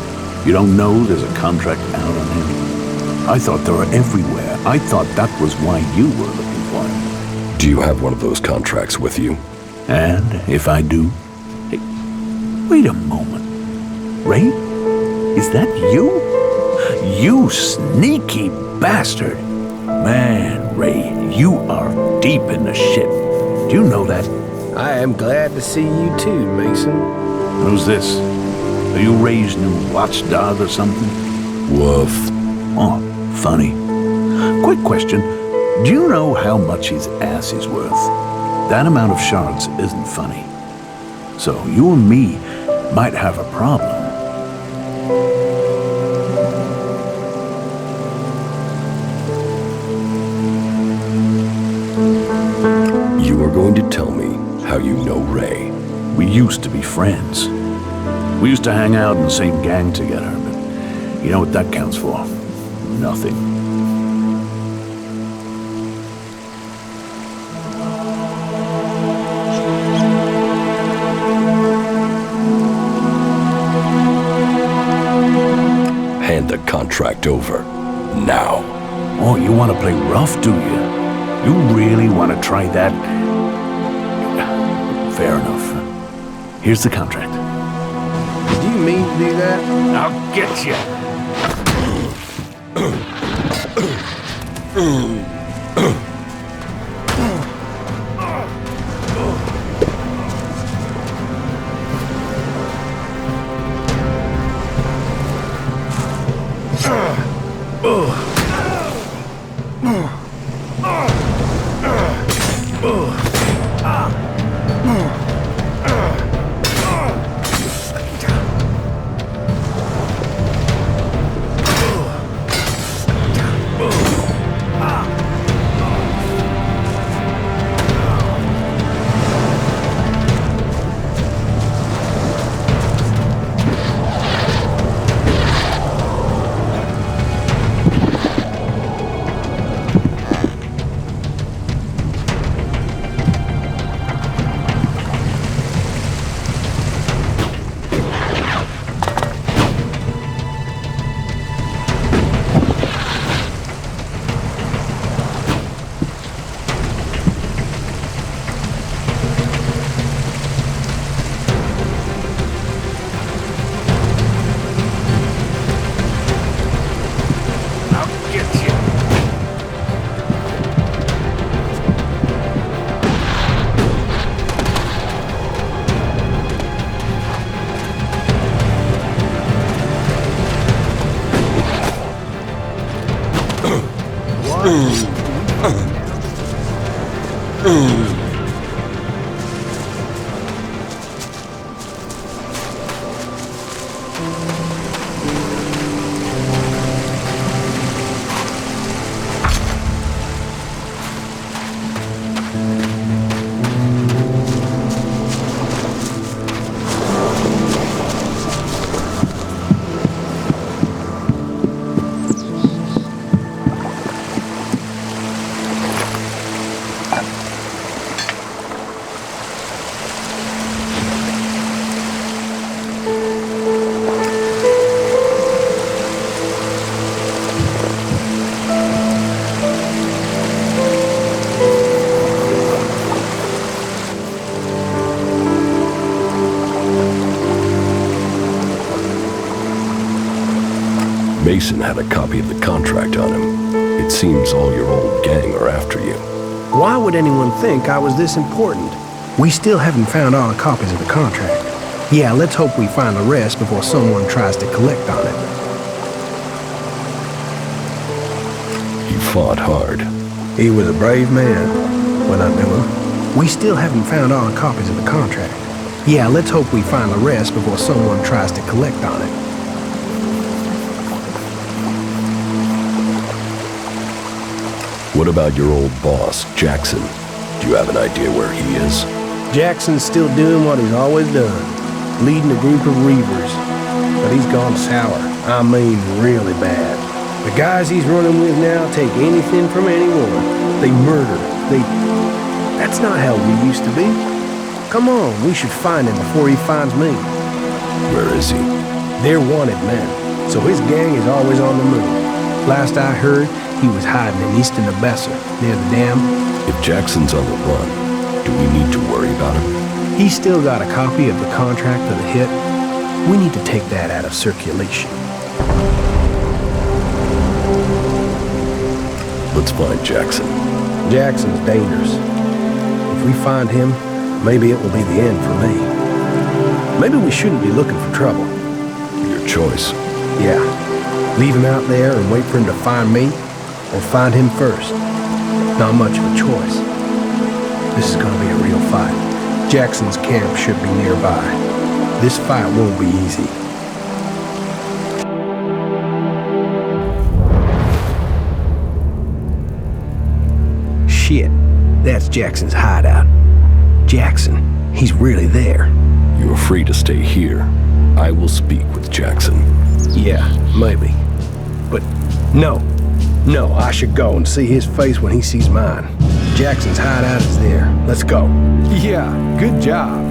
You don't know there's a contract out on him? I thought they were everywhere. I thought that was why you were looking for him. Do you have one of those contracts with you? And if I do? Hey, wait a moment. Ray? Is that you? You sneaky bastard! Man, Ray, you are deep in the shit. Do you know that? I am glad to see you too, Mason. Who's this? Are you Ray's new watchdog or something? Woof. Oh, funny. Quick question. Do you know how much his ass is worth? That amount of shards isn't funny. So you and me might have a problem. You are going to tell me how you know Ray. We used to be friends. We used to hang out in the same gang together, but you know what that counts for? Nothing. Hand the contract over. Now. Oh, you want to play rough, do you? You really want to try that? Fair enough. Here's the contract. Do you mean to do that? I'll get you. Mason had a copy of the contract on him. It seems all your old gang are after you. Why would anyone think I was this important? We still haven't found all the copies of the contract. Yeah, let's hope we find the rest before someone tries to collect on it. He fought hard. He was a brave man when I knew him. We still haven't found all the copies of the contract. Yeah, let's hope we find the rest before someone tries to collect on it. What about your old boss, Jackson? Do you have an idea where he is? Jackson's still doing what he's always done, leading a group of reavers. But he's gone sour. I mean, really bad. The guys he's running with now take anything from anyone. They murder. That's not how we used to be. Come on, we should find him before he finds me. Where is he? They're wanted men, so his gang is always on the move. Last I heard, he was hiding in eastern Odessa, near the dam. If Jackson's on the run, do we need to worry about him? He's still got a copy of the contract for the hit. We need to take that out of circulation. Let's find Jackson. Jackson's dangerous. If we find him, maybe it will be the end for me. Maybe we shouldn't be looking for trouble. Your choice. Yeah. Leave him out there and wait for him to find me, or find him first. Not much of a choice. This is gonna be a real fight. Jackson's camp should be nearby. This fight won't be easy. Shit, that's Jackson's hideout. Jackson, he's really there. You are free to stay here. I will speak with Jackson. Yeah, maybe. But no, I should go and see his face when he sees mine. Jackson's hideout is there. Let's go. Yeah, good job.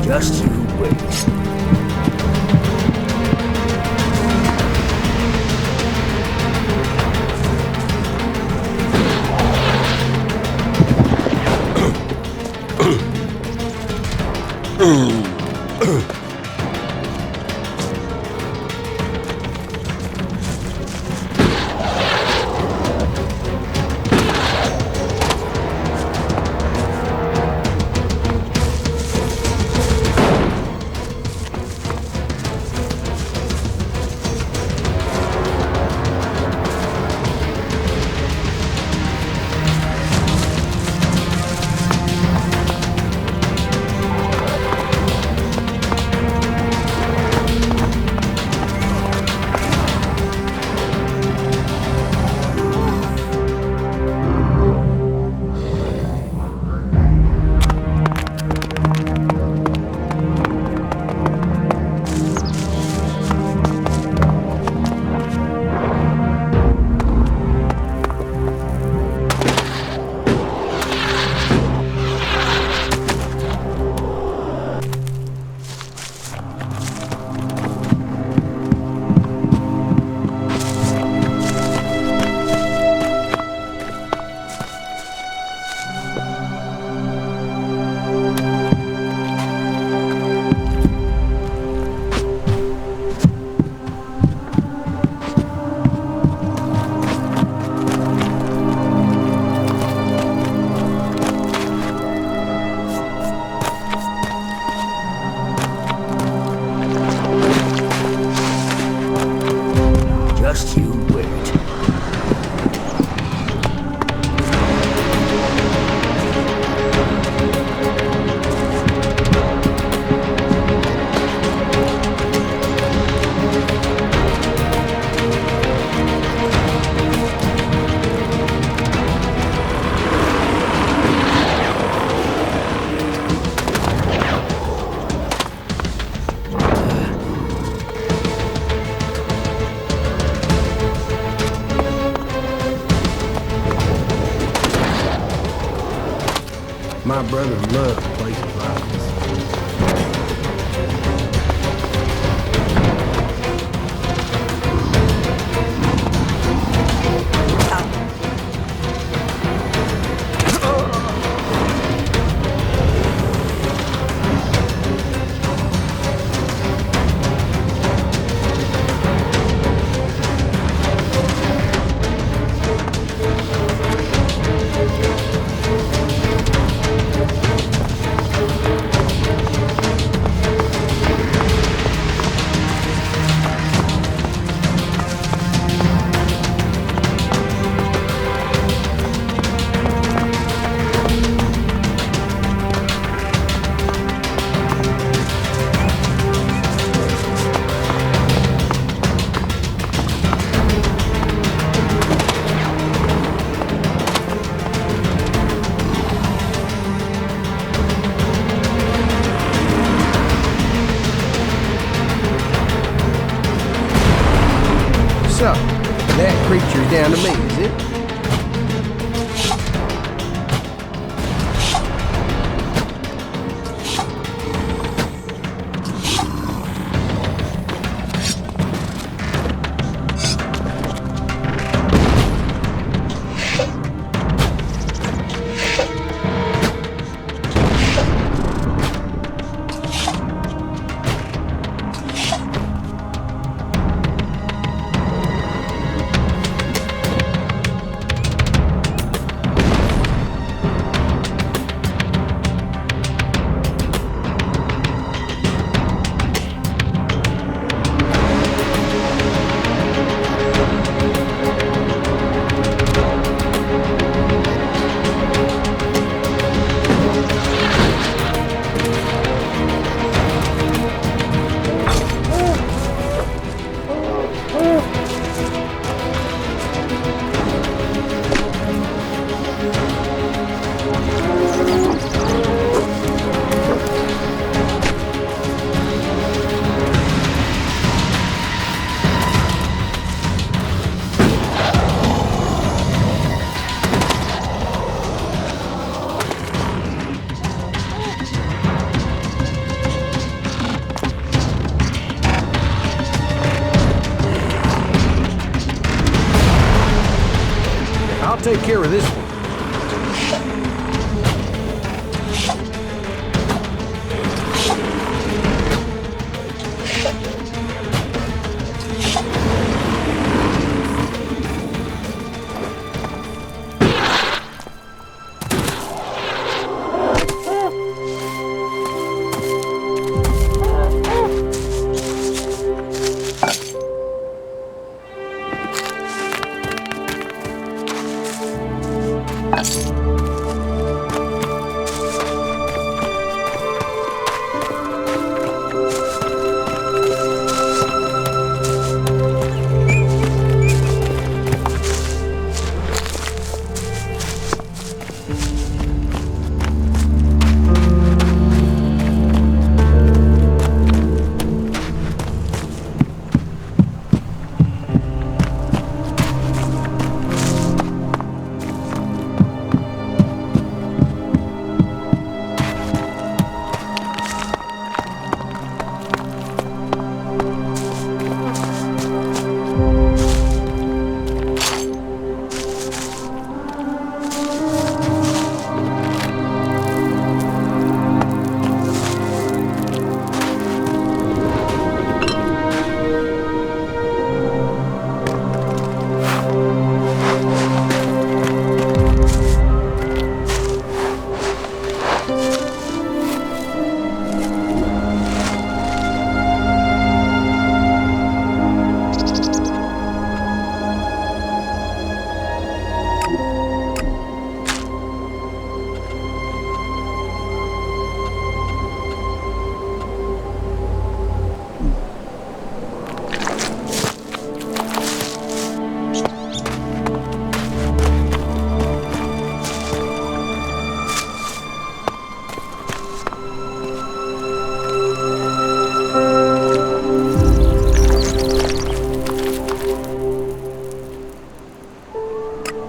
Just you wait. brother loved places like this. So, that creature's down to me, is it? I'll take care of this one.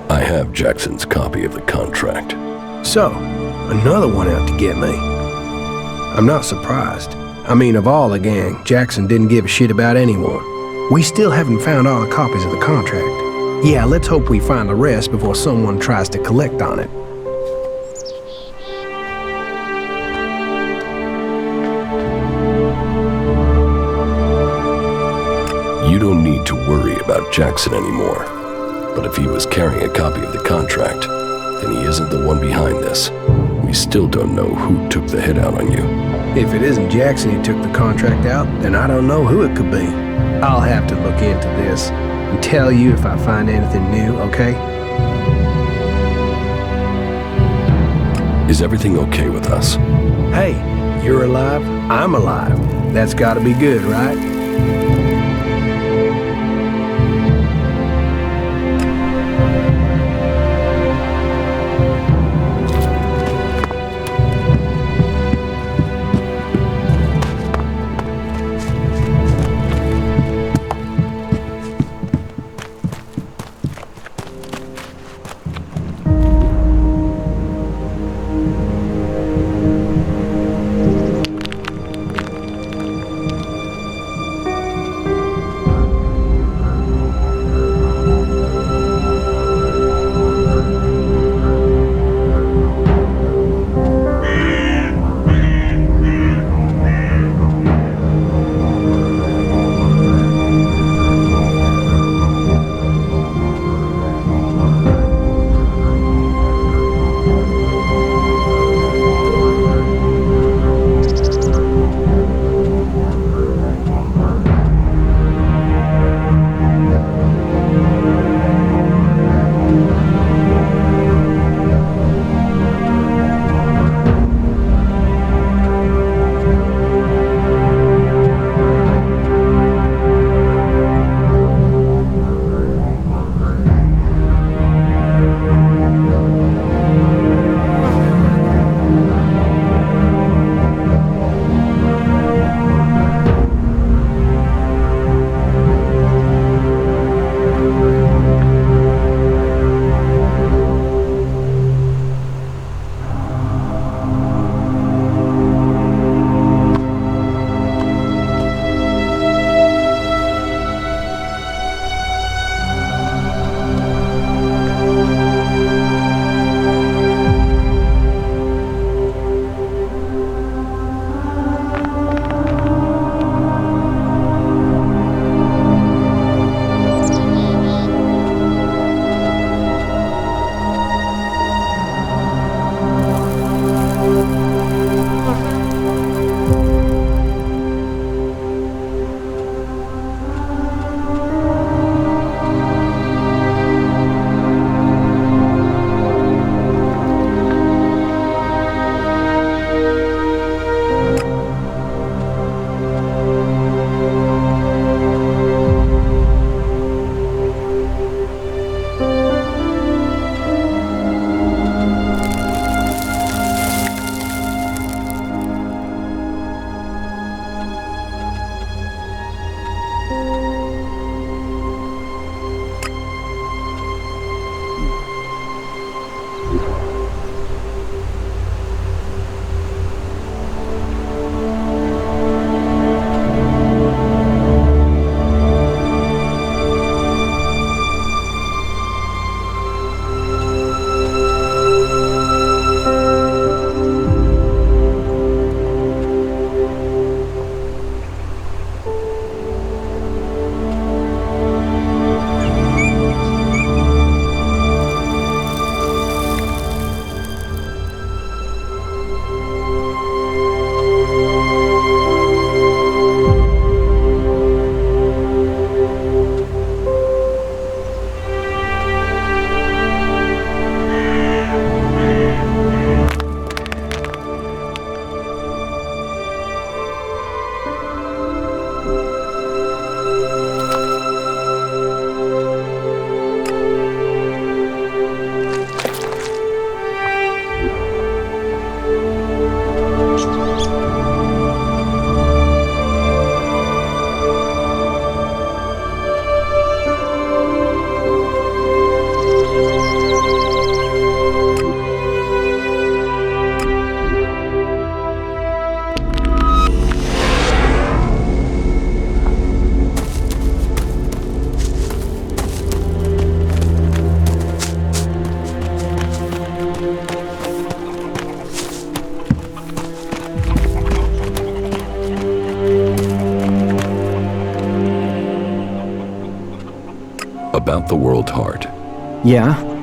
I have Jackson's copy of the contract. So, Another one out to get me. I'm not surprised. I mean, of all the gang, Jackson didn't give a shit about anyone. We still haven't found all the copies of the contract. Yeah, let's hope we find the rest before someone tries to collect on it. You don't need to worry about Jackson anymore. But if he was carrying a copy of the contract, then he isn't the one behind this. We still don't know who took the hit out on you. If it isn't Jackson who took the contract out, then I don't know who it could be. I'll have to look into this and tell you if I find anything new, okay? Is everything okay with us? Hey, you're alive, I'm alive. That's gotta be good, right? about the World Heart? Yeah?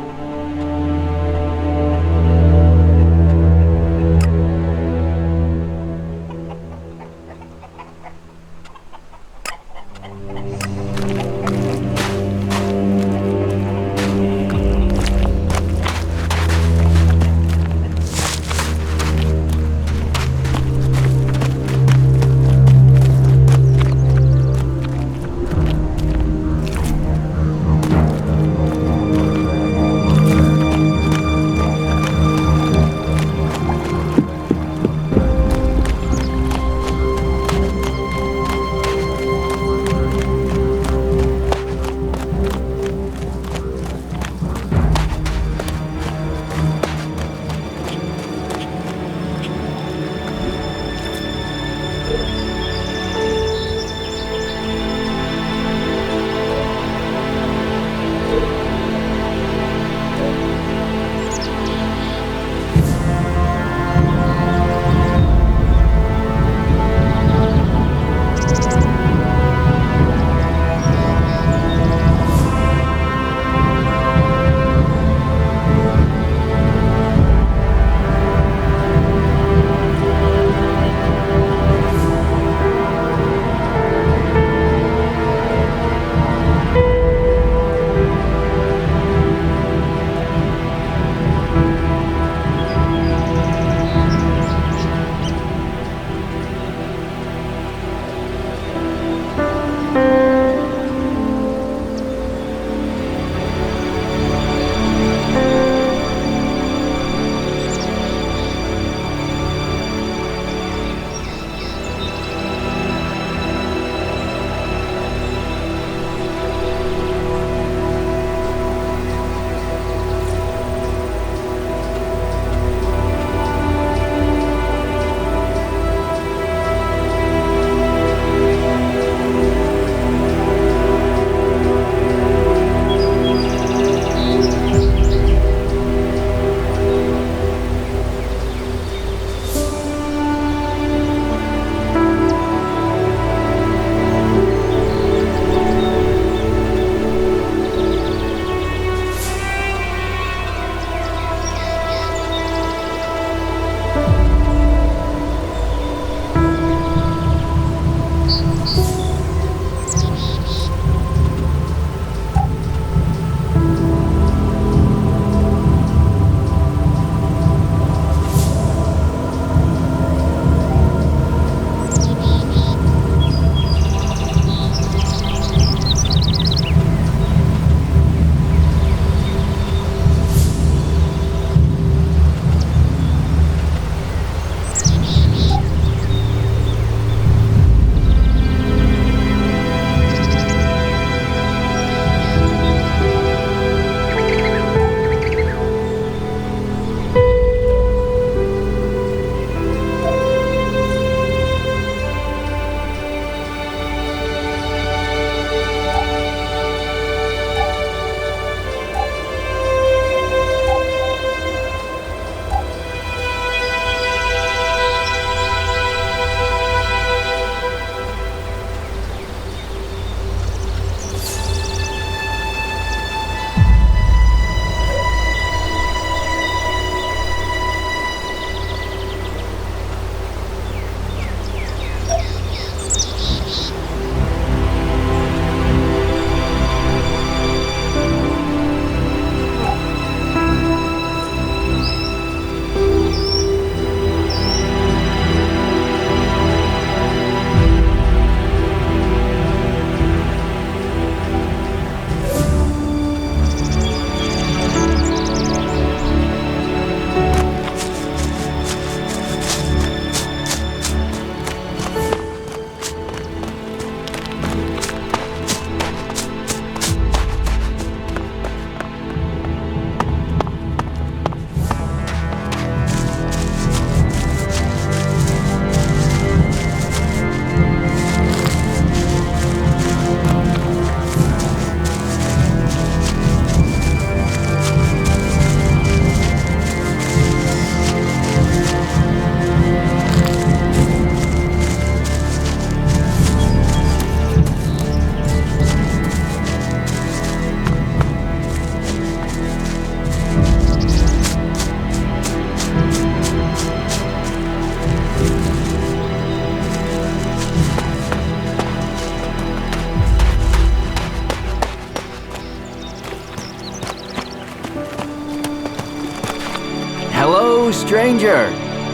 stranger.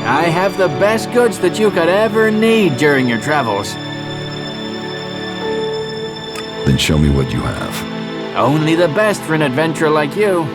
I have the best goods that you could ever need during your travels. Then show me what you have. Only the best for an adventurer like you.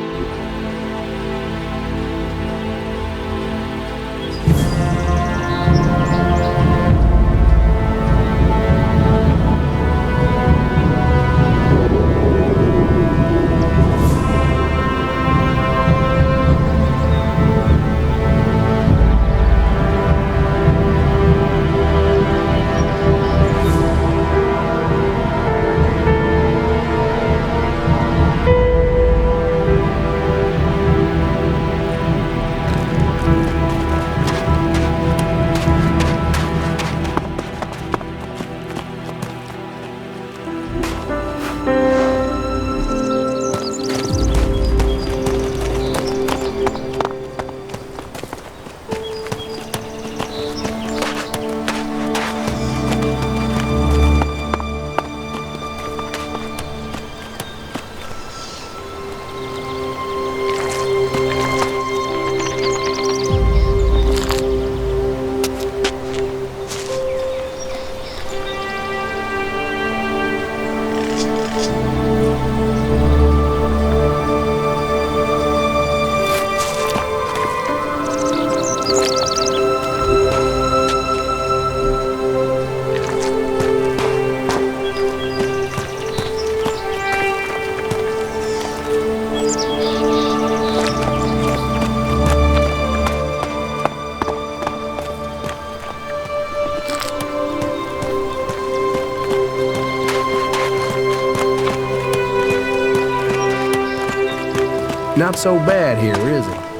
Not so bad here, is it?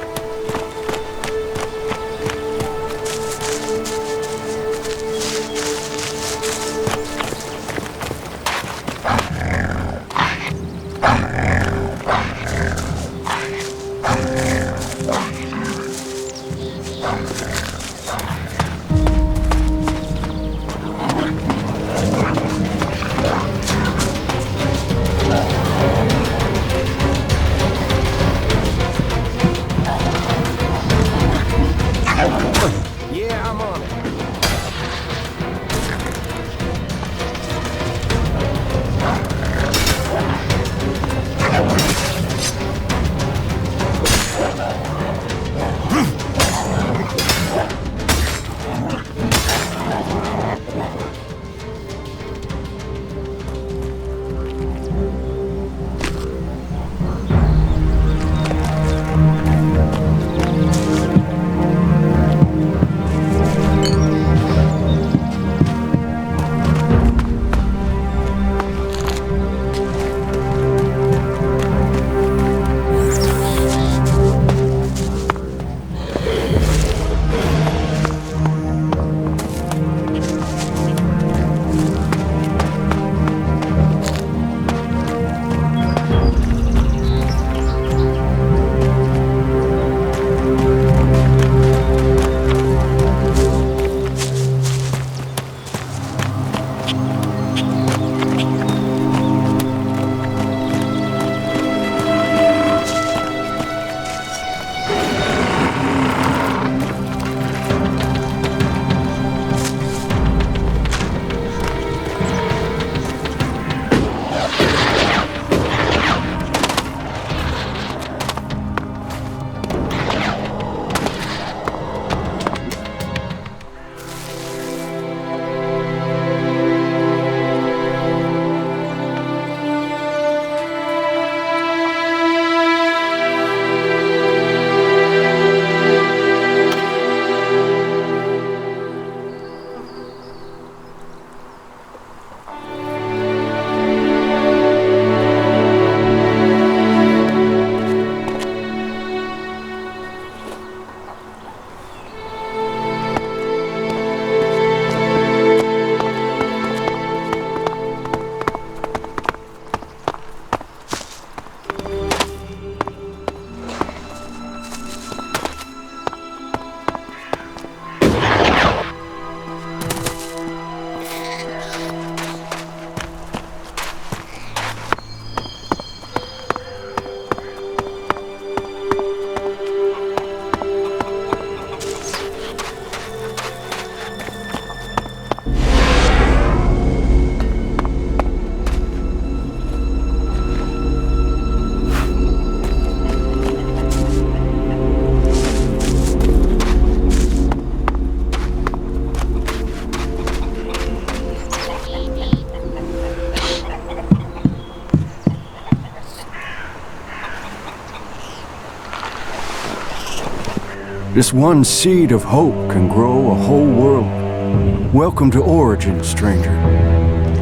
This one seed of hope can grow a whole world. Welcome to Origin, stranger.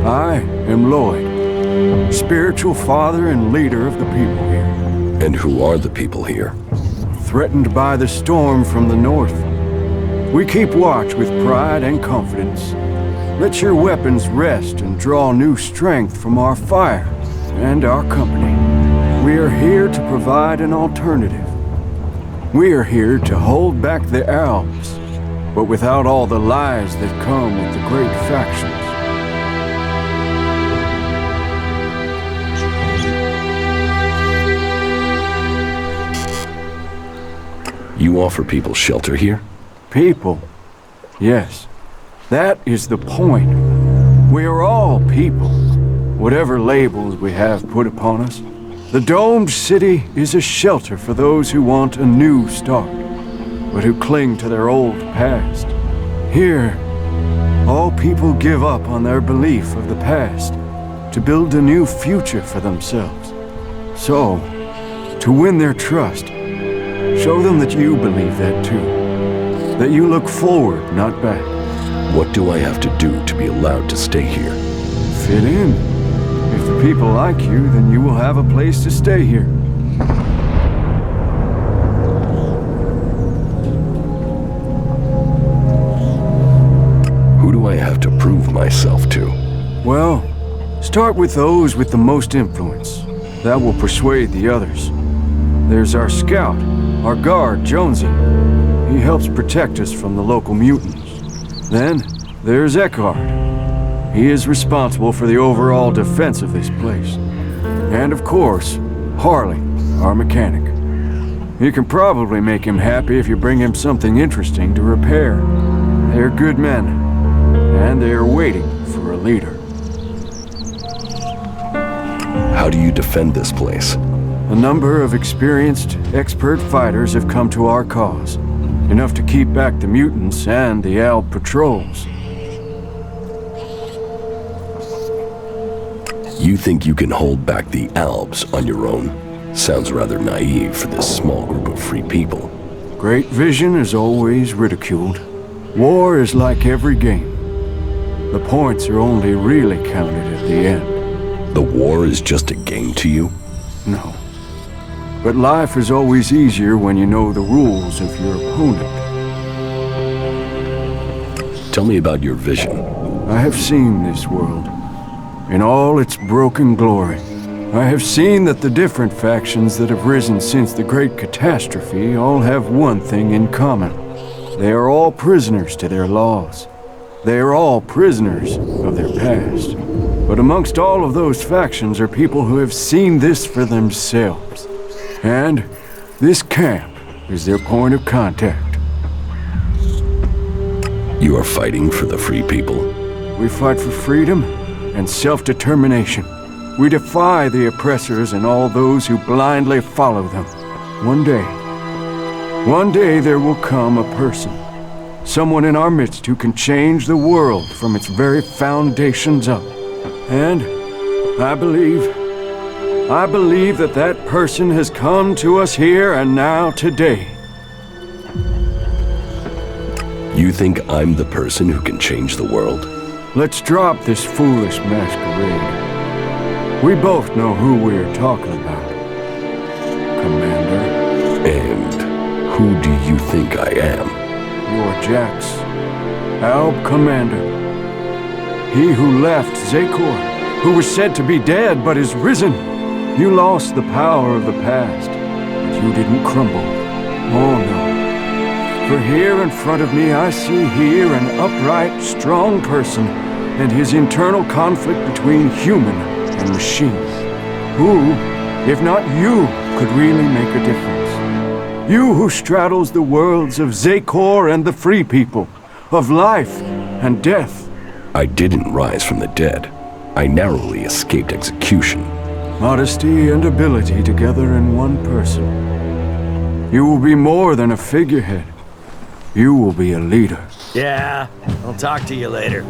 I am Lloyd, spiritual father and leader of the people here. And who are the people here? Threatened by the storm from the north. We keep watch with pride and confidence. Let your weapons rest and draw new strength from our fire and our company. We are here to provide an alternative. We are here to hold back the Alps, but without all the lies that come with the great factions. You offer people shelter here? People? Yes. That is the point. We are all people, whatever labels we have put upon us. The domed city is a shelter for those who want a new start, but who cling to their old past. Here, all people give up on their belief of the past to build a new future for themselves. So, to win their trust, show them that you believe that too. That you look forward, not back. What do I have to do to be allowed to stay here? Fit in. If the people like you, then you will have a place to stay here. Who do I have to prove myself to? Well, start with those with the most influence. That will persuade the others. There's our scout, our guard, Jonesy. He helps protect us from the local mutants. Then, there's Eckhart. He is responsible for the overall defense of this place. And of course, Harley, our mechanic. You can probably make him happy if you bring him something interesting to repair. They're good men, and they are waiting for a leader. How do you defend this place? A number of experienced, expert fighters have come to our cause. Enough to keep back the mutants and the Alb patrols. You think you can hold back the Albs on your own? Sounds rather naive for this small group of free people. Great vision is always ridiculed. War is like every game. The points are only really counted at the end. The war is just a game to you? No. But life is always easier when you know the rules of your opponent. Tell me about your vision. I have seen this world, in all its broken glory. I have seen that the different factions that have risen since the Great Catastrophe all have one thing in common. They are all prisoners to their laws. They are all prisoners of their past. But amongst all of those factions are people who have seen this for themselves. And this camp is their point of contact. You are fighting for the free people? We fight for freedom and self-determination. We defy the oppressors and all those who blindly follow them. One day there will come a person, someone in our midst who can change the world from its very foundations up. And I believe that that person has come to us here and now today. You think I'm the person who can change the world? Let's drop this foolish masquerade. We both know who we're talking about, Commander. And who do you think I am? You're Jax, Alb Commander. He who left Zakor, who was said to be dead but is risen. You lost the power of the past, but you didn't crumble. Oh no. For here in front of me I see here an upright, strong person and his internal conflict between human and machine. Who, if not you, could really make a difference? You who straddles the worlds of Zakor and the Free People, of life and death. I didn't rise from the dead. I narrowly escaped execution. Modesty and ability together in one person. You will be more than a figurehead. You will be a leader. Yeah, I'll talk to you later.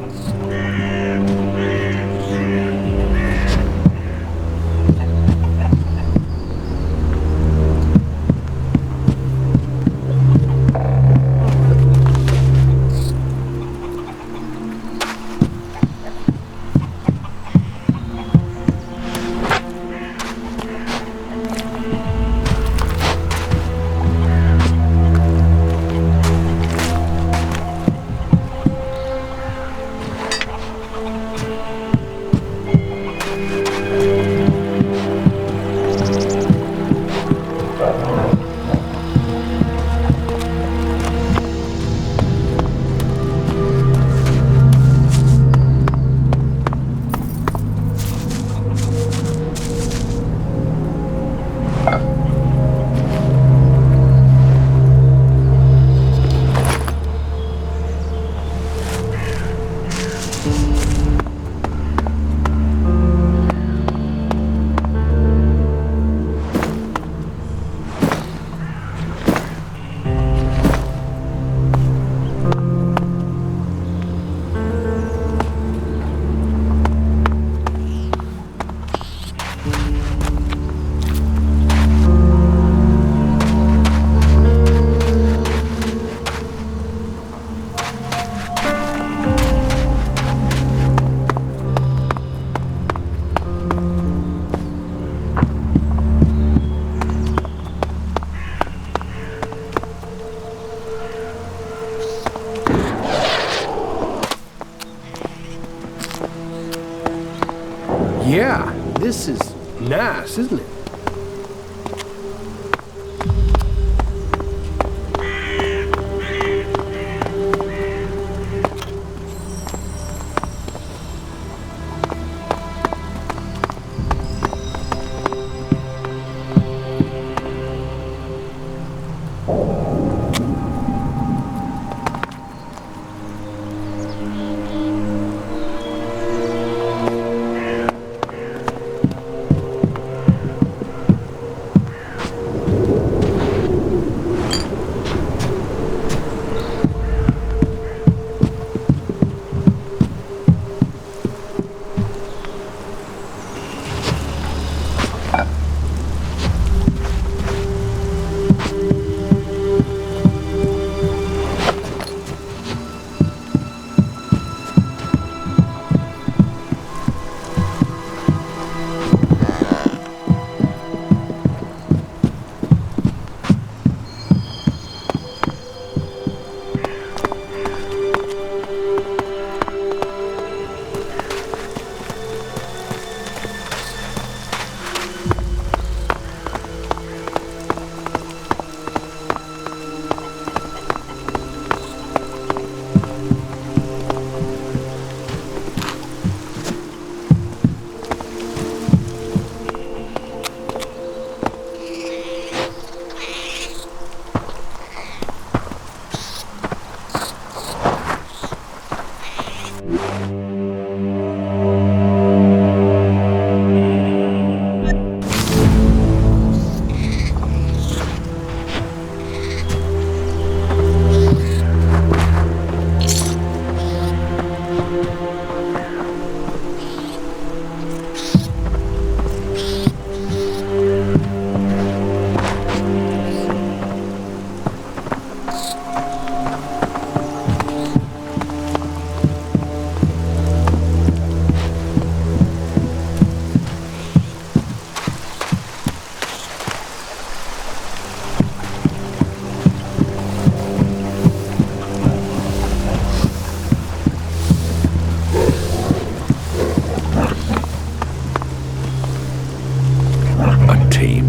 Yeah, this is nice, isn't it?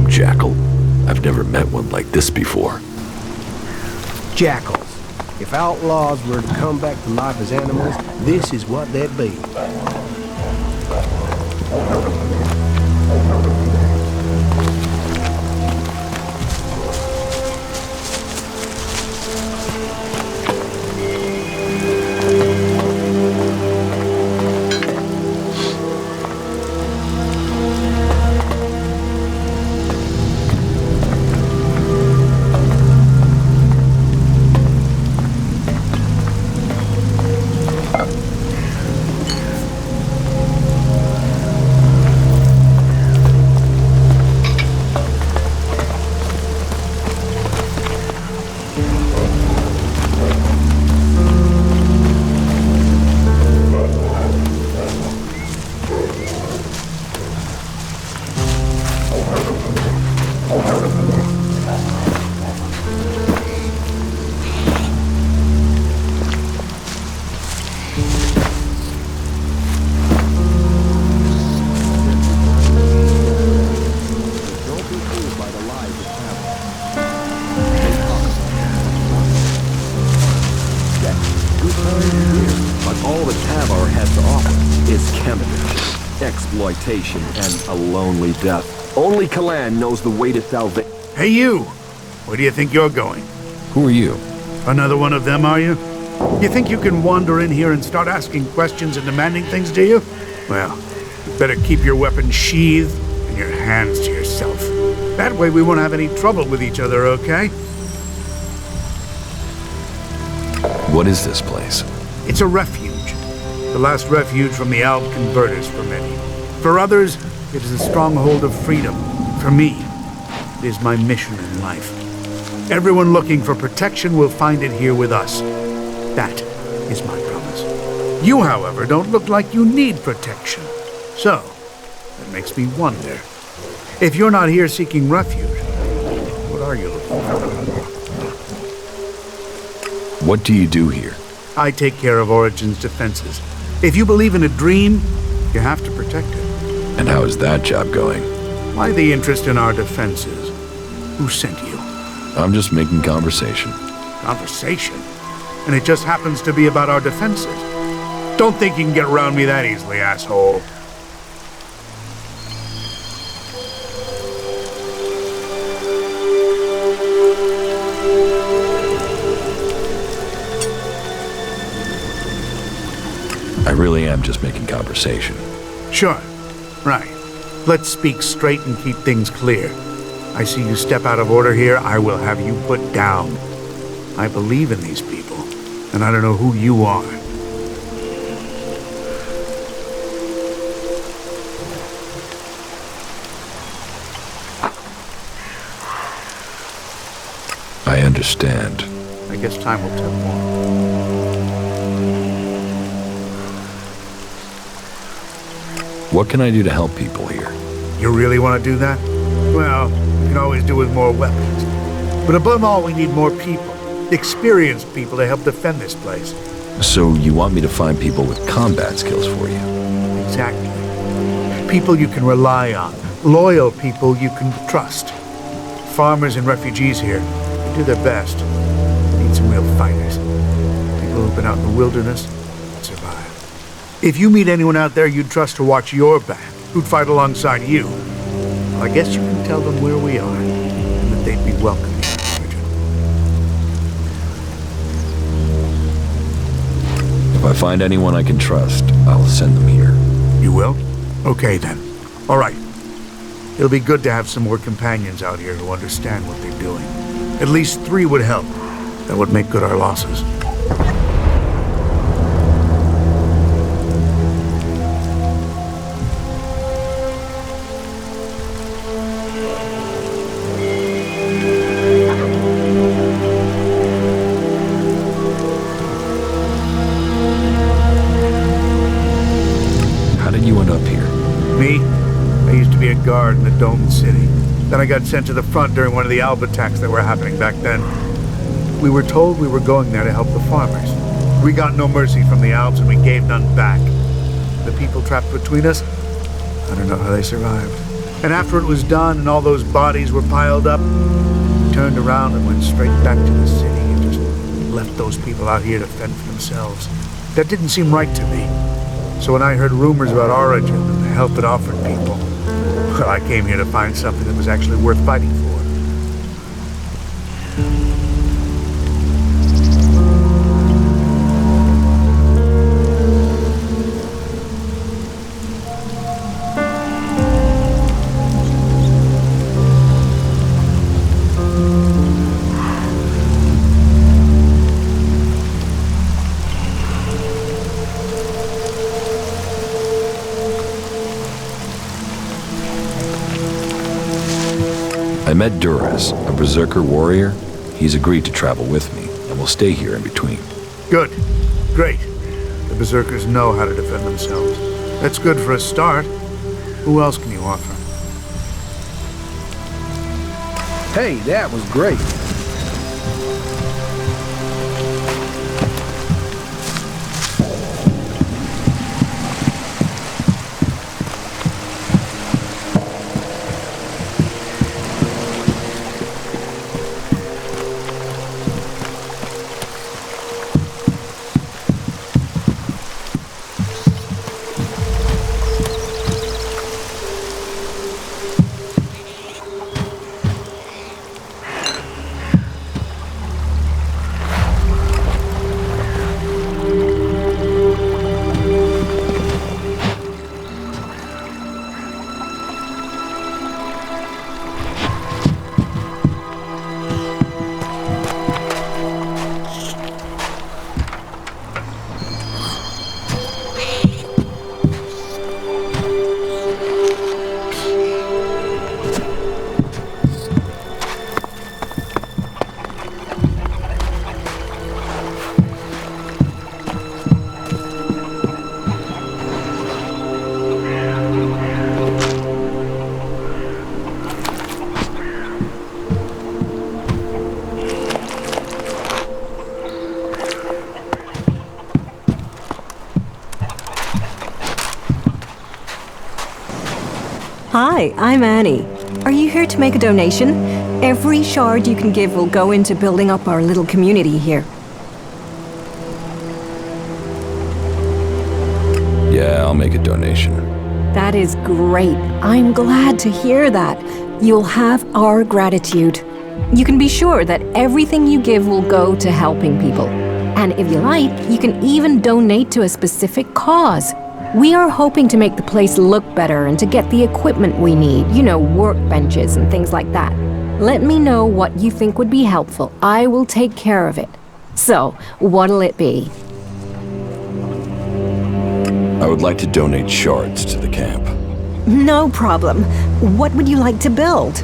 Jackal. I've never met one like this before. Jackals. If outlaws were to come back to life as animals, this is what they'd be. Exploitation and a lonely death. Only Kalan knows the way to salvation. Hey you! Where do you think you're going? Who are you? Another one of them, are you? You think you can wander in here and start asking questions and demanding things, do you? Well, you better keep your weapons sheathed and your hands to yourself. That way we won't have any trouble with each other, okay? What is this place? It's a refuge. The last refuge from the Alb converters for many. For others, it is a stronghold of freedom. For me, it is my mission in life. Everyone looking for protection will find it here with us. That is my promise. You, however, don't look like you need protection. So, that makes me wonder. If you're not here seeking refuge, what are you looking for? What do you do here? I take care of Origin's defenses. If you believe in a dream, you have to protect it. And how is that job going? Why the interest in our defenses? Who sent you? I'm just making conversation. Conversation? And it just happens to be about our defenses. Don't think you can get around me that easily, asshole. I really am just making conversation. Sure. Right. Let's speak straight and keep things clear. I see you step out of order here, I will have you put down. I believe in these people, and I don't know who you are. I understand. I guess time will tell more. What can I do to help people here? You really want to do that? Well, we can always do with more weapons. But above all, we need more people. Experienced people to help defend this place. So you want me to find people with combat skills for you? Exactly. People you can rely on. Loyal people you can trust. Farmers and refugees here, they do their best. We need some real fighters. People who've been out in the wilderness and survived. If you meet anyone out there you'd trust to watch your back, who'd fight alongside you, well, I guess you can tell them where we are, and that they'd be welcome here, Sergeant. If I find anyone I can trust, I'll send them here. You will? Okay then. All right. It'll be good to have some more companions out here who understand what they're doing. At least 3 would help. That would make good our losses. Guard in the domed city. Then I got sent to the front during one of the Alba attacks that were happening back then. We were told we were going there to help the farmers. We got no mercy from the Alps and we gave none back. The people trapped between us, I don't know how they survived. And after it was done and all those bodies were piled up, we turned around and went straight back to the city and just left those people out here to fend for themselves. That didn't seem right to me. So when I heard rumors about Origin and the help it offered people, well, I came here to find something that was actually worth fighting for. I met Duras, a berserker warrior. He's agreed to travel with me, and will stay here in between. Good. Great. The berserkers know how to defend themselves. That's good for a start. Who else can you offer? Hey, that was great. Hi, I'm Annie. Are you here to make a donation? Every shard you can give will go into building up our little community here. Yeah, I'll make a donation. That is great. I'm glad to hear that. You'll have our gratitude. You can be sure that everything you give will go to helping people. And if you like, you can even donate to a specific cause. We are hoping to make the place look better and to get the equipment we need, you know, workbenches and things like that. Let me know what you think would be helpful. I will take care of it. So, what'll it be? I would like to donate shards to the camp. No problem. What would you like to build?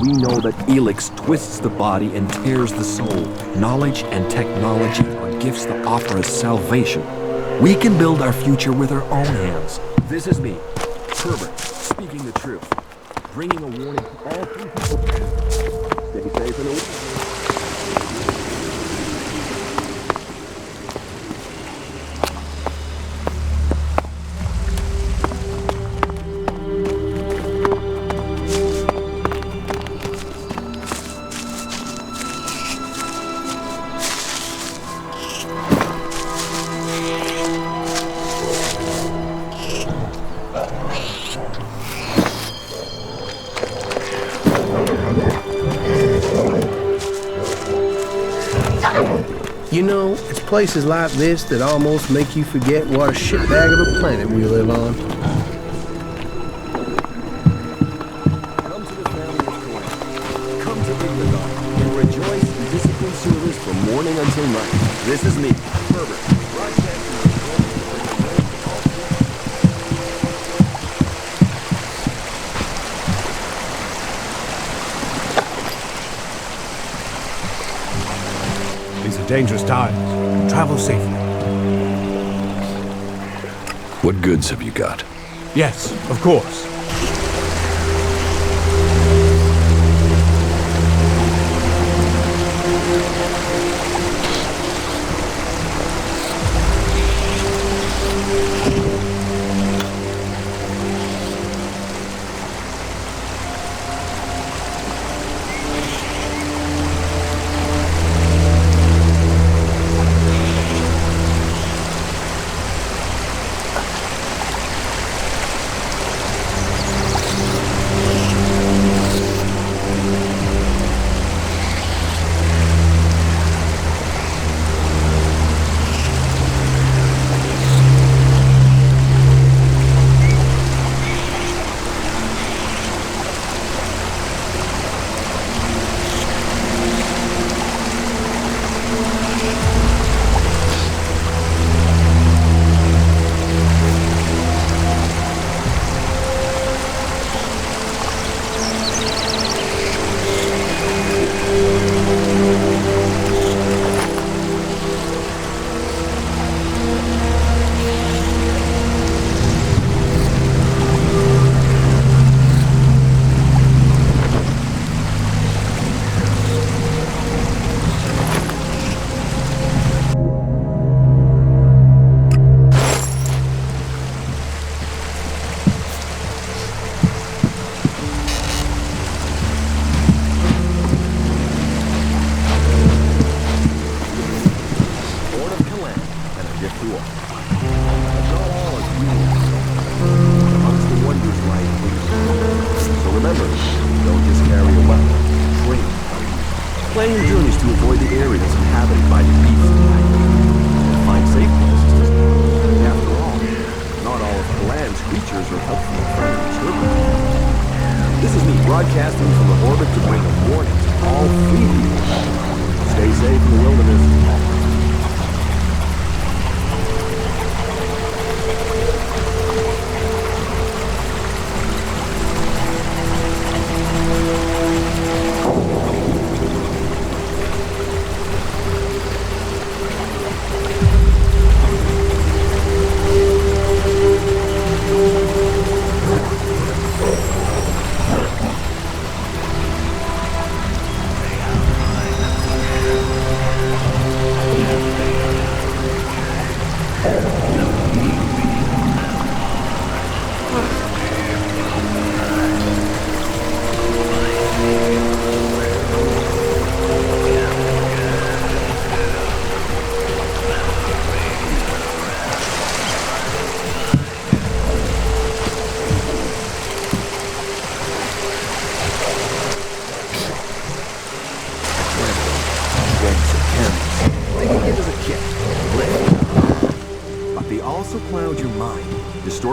We know that Elex twists the body and tears the soul. Knowledge and technology are gifts that offer us salvation. We can build our future with our own hands. This is me, Herbert, speaking the truth. Bringing a warning to all people. Stay safe and You know, it's places like this that almost make you forget what a shitbag of a planet we live on. come to the family of Coin. Come to Ignagar and rejoice in discipline service from morning until night. This is me, Herbert. These are dangerous times. Travel safely. What goods have you got? Yes, of course. gift to all. But not all is really amongst the wonders lie here. So remember, don't just carry a weapon. Train. Plan your journeys to avoid the areas inhabited by the beasts and find safe places. After all, not all of the land's creatures are helpful and friendly disturbers. This is me broadcasting from the orbit to bring a warning to all free people. Stay safe in the wilderness.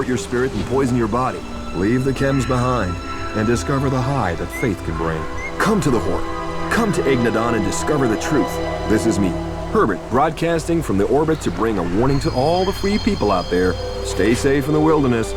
Your spirit and poison your body. Leave the chems behind and discover the high that faith can bring. Come to the Horde. Come to Ignadon and discover the truth. This is me, Herbert, broadcasting from the orbit to bring a warning to all the free people out there. Stay safe in the wilderness.